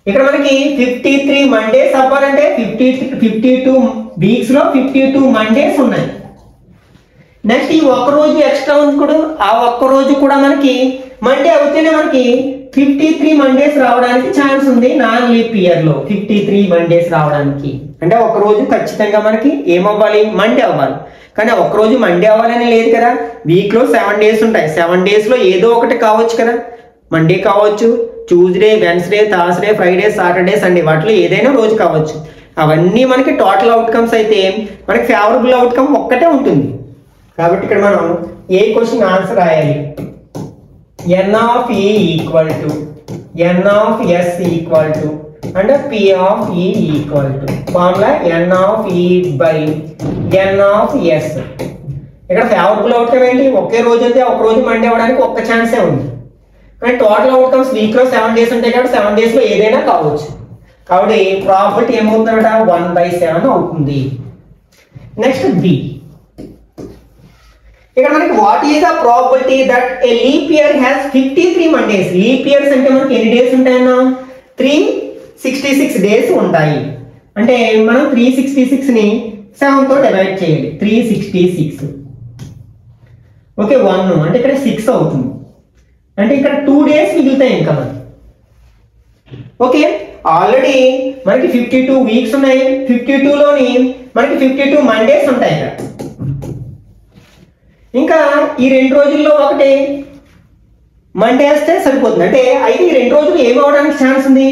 ఇక్కడ మనకి 53 మండేస్ అవ్వాలంటే 52 వీక్స్ లో 52 మండేస్ ఉన్నాయి. నెక్స్ట్ ఈ ఒక్క రోజు ఎక్స్ట్రా ఉంది కూడా, ఆ ఒక్క రోజు కూడా మనకి మండే అవుతేనే మనకి 53 మండేస్ రావడానికి ఛాన్స్ ఉంది. నాన్ లీప్ ఇయర్ లో 53 మండేస్ రావడానికి అంటే ఒక రోజు ఖచ్చితంగా మనకి ఏమవ్వాలి, మండే అవ్వాలి. కానీ ఒక రోజు మండే అవ్వాలని లేదు కదా. వీక్ లో 7 డేస్ ఉంటాయి. 7 డేస్ లో ఏదో ఒకటి కావచ్చు కదా. మండే కావచ్చు, Tuesday, Wednesday, Thursday, Friday, Saturday, Sunday, వాటిలో ఏదైనా రోజు కావచ్చు. అవన్నీ మనకి టోటల్ అవుట్కమ్స్ అయితే మనకి ఫేవరబుల్ అవుట్కమ్ ఒక్కటే ఉంటుంది. కాబట్టి ఇక్కడ మనం ఏ క్వశ్చన్ ఆన్సర్ రాయాలి, n of e equal to n of s equal to and p of e equal to formula n of e by n of s. ఇక్కడ ఫేవరబుల్ అవుట్కమ్ ఏంటి, ఒకే రోజు అయితే ఒక రోజు మండే అవ్వడానికి ఒక్క ఛాన్సే ఉంది. కానీ టోటల్ అవుట్కమ్స్ వీక్ లో 7 డేస్ ఉంటాయి కాబట్టి 7 డేస్ లో ఏదైనా కావచ్చు. కాబట్టి ప్రాబిలిటీ ఏమవుతుందట, 1/7 అవుతుంది. Next B. ఇక్కడ మనకి what is the probability that a leap year has 53 Mondays. Leap years అంటే మనకి ఎన్ని డేస్ ఉంటాయన్నా, 366 డేస్ ఉంటాయి. అంటే మనం 366 ని 7 తో డివైడ్ చేయాలి. 366 ఓకే 1 అంటే ఇక్కడ 6 అవుతుంది, అంటే ఇక్కడ 2 days మిగులుతాయి ఇంకా మనకి. ఓకే ఆల్రెడీ మనకి 52 వీక్స్ ఉన్నాయి, 52లోని మనకి 52 మండేస్ ఉంటాయి ఇక్కడ. ఇంకా ఈ 2 రోజుల్లో ఒకటి మండే వేస్తే సరిపోతుంది. అంటే అయితే ఈ 2 రోజులు ఏమి అవడానికి ఛాన్స్ ఉంది?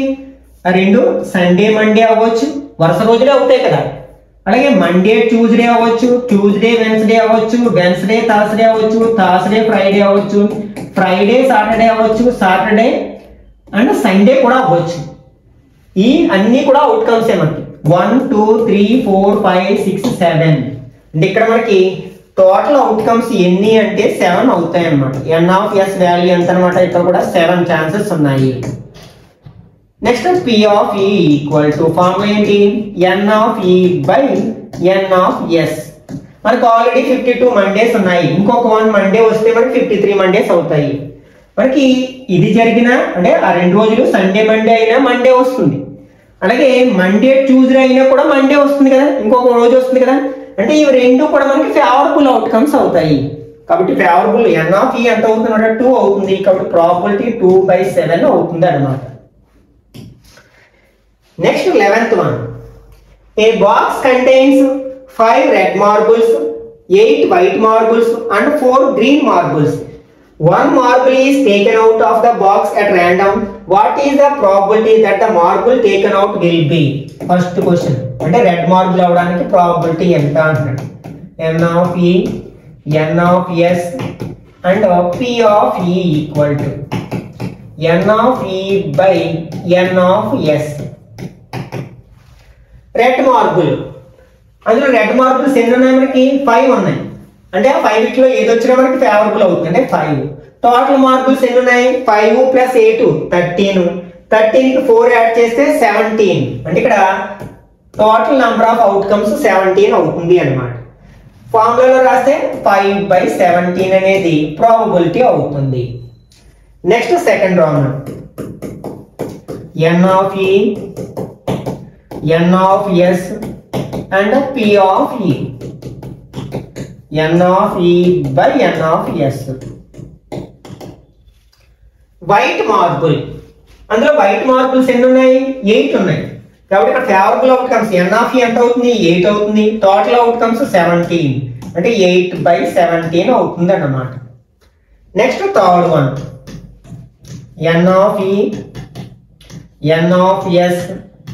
ఆ 2 సండే మండే అవ్వచ్చు, వరుస రోజులే అవుతాయి కదా. అలాగే మండే ట్యూస్డే అవ్వచ్చు, ట్యూస్డే వెన్స్డే అవ్వచ్చు, వెన్స్డే థర్స్డే అవ్వచ్చు, థర్స్డే ఫ్రైడే అవ్వచ్చు, ఫ్రైడే సాటర్డే అవ్వచ్చు, సాటర్డే అండ్ సండే కూడా అవ్వచ్చు. ఈ అన్ని కూడా అవుట్కమ్స్ మనకి 1 2 3 4 5 6 7. అంటే ఇక్కడ మనకి టోటల్ అవుట్కమ్స్ ఎన్ని అంటే 7 అవుతాయి అన్నమాట. n ఆఫ్ s వాల్యూ ఎంత అనమాట? ఇక్కడ కూడా 7 ఛాన్సెస్ ఉన్నాయి. Next p of e equal to formula ఏంటి? n of e by n of s. మనకు ఆల్రెడీ 52 మండేస్ ఉన్నాయి, ఇంకొక 1 మండే వస్తే మనకి 53 మండేస్ అవుతాయి. మనకి ఇది జరిగిన అంటే ఆ 2 రోజులు సండే మండే అయినా మండే వస్తుంది, అలాగే మండే ట్యూస్డే అయినా కూడా మండే వస్తుంది కదా, ఇంకొక రోజు వస్తుంది కదా. అంటే ఇవి 2 కూడా మనకి ఫేవరబుల్ అవుట్కమ్స్ అవుతాయి. కాబట్టి ఫేవరబుల్ n ఆఫ్ e ఎంత అవుతుంది అంటే 2 అవుతుంది. కాబట్టి ప్రాబబిలిటీ 2/7 అవుతుంది అన్నమాట. Next 11th one. A box contains 5 red marbles, 8 white marbles and 4 green marbles. One marble is taken out of the box at random. What is the probability that the marble taken out will be? First question. అంటే red marble అవడానికి probability ఎంత అంటున్నాడు? n of e, n of s and p of e equal to n of e by n of s. Red marble, అందులో red marbles ఎన్ని ఉన్నాయి మనకి? 5 ఉన్నాయి. అంటే ఆ 5 లో ఏది వచ్చినా మనకి ఫేవరబుల్ అవుతుంది, అంటే 5. టోటల్ మార్బుల్స్ ఎన్ని ఉన్నాయి? 5 + 8 13. 13కి 4 యాడ్ చేస్తే 17. అంటే ఇక్కడ టోటల్ నెంబర్ ఆఫ్ అవుట్కమ్స్ 17 అవుతుంది అన్నమాట. ఫార్ములాలో రాస్తే 5/17 అనేది ప్రాబబిలిటీ అవుతుంది. Next second round. n of e, n of s and p of e. n of e by n of s. White marble, అందులో వైట్ మార్బుల్స్ ఎన్ని ఉన్నాయి? 8 ఉన్నాయి. కాబట్టి ఇక్కడ favourable outcomes n of e ఎంత అవుతుంది? 8 అవుతుంది. టోటల్ అవుట్కమ్స్ 17, అంటే 8/17 అవుతుంది అన్నమాట. Next third one. n of e, n of s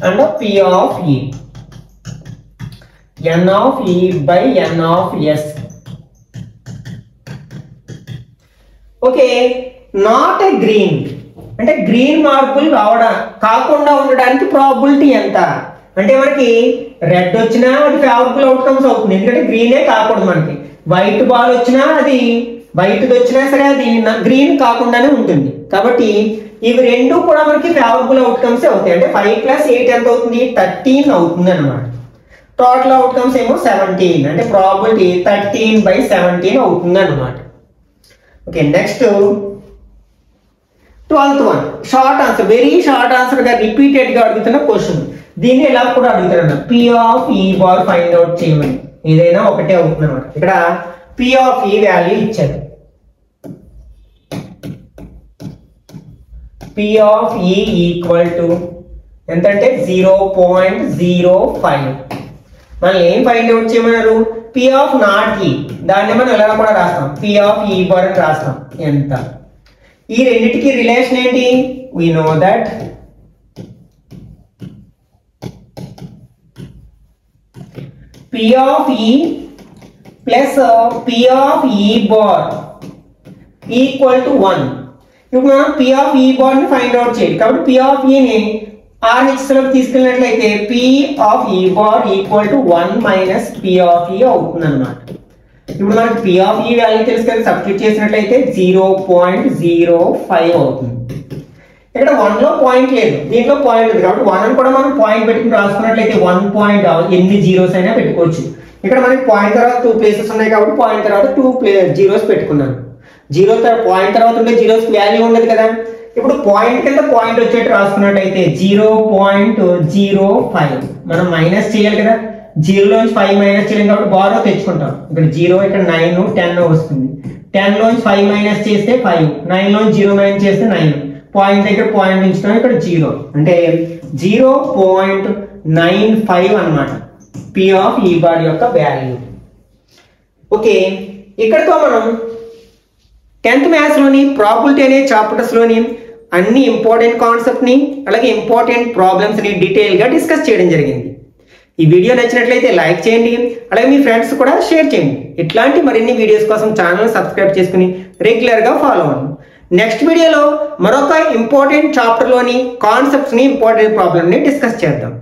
and p of e. n of e by n of s. Okay not a green, అంటే green marble కాకుండా ఉండడానికి probability ఎంత అంటే మనకి రెడ్ వచ్చినా అది ఫేవరబుల్ అవుట్కమ్స్ అవుతుంది, ఎందుకంటే గ్రీనే కాకూడదు. మనకి వైట్ బాల్ వచ్చినా అది వైట్ వచ్చినా సరే అది గ్రీన్ కాకుండానే ఉంటుంది. కాబట్టి ఇవి 2 కూడా మనకి ఫేవరబుల్ అవుట్కమ్స్ అవుతాయి. అంటే 5 + 8 ఎంత అవుతుంది? 13 అవుతుంది అన్నమాట. టోటల్ అవుట్కమ్స్ ఏమో 17, అంటే ప్రాబబిలిటీ 13/17 అవుతుంది అన్నమాట. Okay next 12th one. Short answer, very short answer గా రిపీటెడ్ గా అడుగుతున్న క్వశ్చన్. దీన్ని ఎలా కూడా అడుగుతారన్న p of e bar find out చేయమని. ఏదైనా ఒకటే అవుతుంది అన్నమాట. ఇక్కడ p ఆఫ్ e వాల్యూ ఇచ్చారు. p of e equal to ఎంతంటే 0.05. మనం ఏం ఫైండ్ అవుట్ చేయమన్నారు? p ఆఫ్ నాట్ e, దాన్ని మనం ఎలా కూడా రాస్తాం, p ఆఫ్ e బార్ అని రాస్తాం. ఎంత? ఈ రెండిటికి రిలేషన్ ఏంటి? we know that p of e plus p of e bar equal to 1. ఇప్పుడు మనం p of e bar ని ఫైండ్ అవుట్ చేయాలి. కాబట్టి p of e ని rh లోకి తీసుకెళ్ళినట్లయితే p of e bar equal to 1 minus p of e అవుతుంది అన్నమాట. ఇప్పుడు మనకి p of e వాల్యూ తెలుసు కదా, సబ్స్టిట్యూట్ చేసినట్లయితే 0.05 అవుతుంది. ఇక్కడ 1 లో పాయింట్ లేదు, దీంట్లో పాయింట్ ఉంది. కాబట్టి 1 అని కూడా మనం పాయింట్ పెట్టుకుని రాసుకున్నట్లయితే 1 పాయింట్ ఎన్ని జీరోస్ అయినా పెట్టుకోవచ్చు. ఇక్కడ మనకి పాయింట్ తర్వాత 2 ప్లేసెస్ ఉన్నాయి కాబట్టి పాయింట్ తర్వాత 2 జీరోస్ పెట్టుకున్నాను. జీరో పాయింట్ తర్వాత ఉండే జీరోస్ వాల్యూ ఉండదు కదా. ఇప్పుడు పాయింట్ కింద పాయింట్ వచ్చేట్టు రాసుకున్నట్టయితే 0.05 మనం మైనస్ చేయాలి కదా. 0 నుంచి 5 మైనస్ చేయాలి కాబట్టి బారో తెచ్చుకుంటాం. ఇక్కడ 0, ఇక్కడ 9, 10 వస్తుంది. 10 లోంచి 5 మైనస్ చేస్తే 5, 9 లోంచి 0 మైనస్ చేస్తే 9, పాయింట్ దగ్గర పాయింట్ ఉంచుతాం, ఇక్కడ 0 అంటే 0.95 అన్నమాట P ఆఫ్ ఈ బార్ యొక్క వాల్యూ. ఓకే, ఇక్కడతో మనం 10th మ్యాథ్స్ లోని ప్రాబిలిటీ అనే చాప్టర్స్ లోని అన్ని ఇంపార్టెంట్ కాన్సెప్ట్ ని అలాగే ఇంపార్టెంట్ ప్రాబ్లమ్స్ ని డీటెయిల్ గా డిస్కస్ చేయడం జరిగింది. ఈ వీడియో నచ్చినట్లయితే లైక్ చేయండి, అలాగే మీ ఫ్రెండ్స్ కూడా షేర్ చేయండి. ఇట్లాంటి మరిన్ని వీడియోస్ కోసం ఛానల్ సబ్స్క్రైబ్ చేసుకుని రెగ్యులర్ గా ఫాలో అవ్వండి. నెక్స్ట్ వీడియోలో మరొక ఇంపార్టెంట్ చాప్టర్ లోని కాన్సెప్ట్స్ ని ఇంపార్టెంట్ ప్రాబ్లమ్ ని డిస్కస్ చేద్దాం.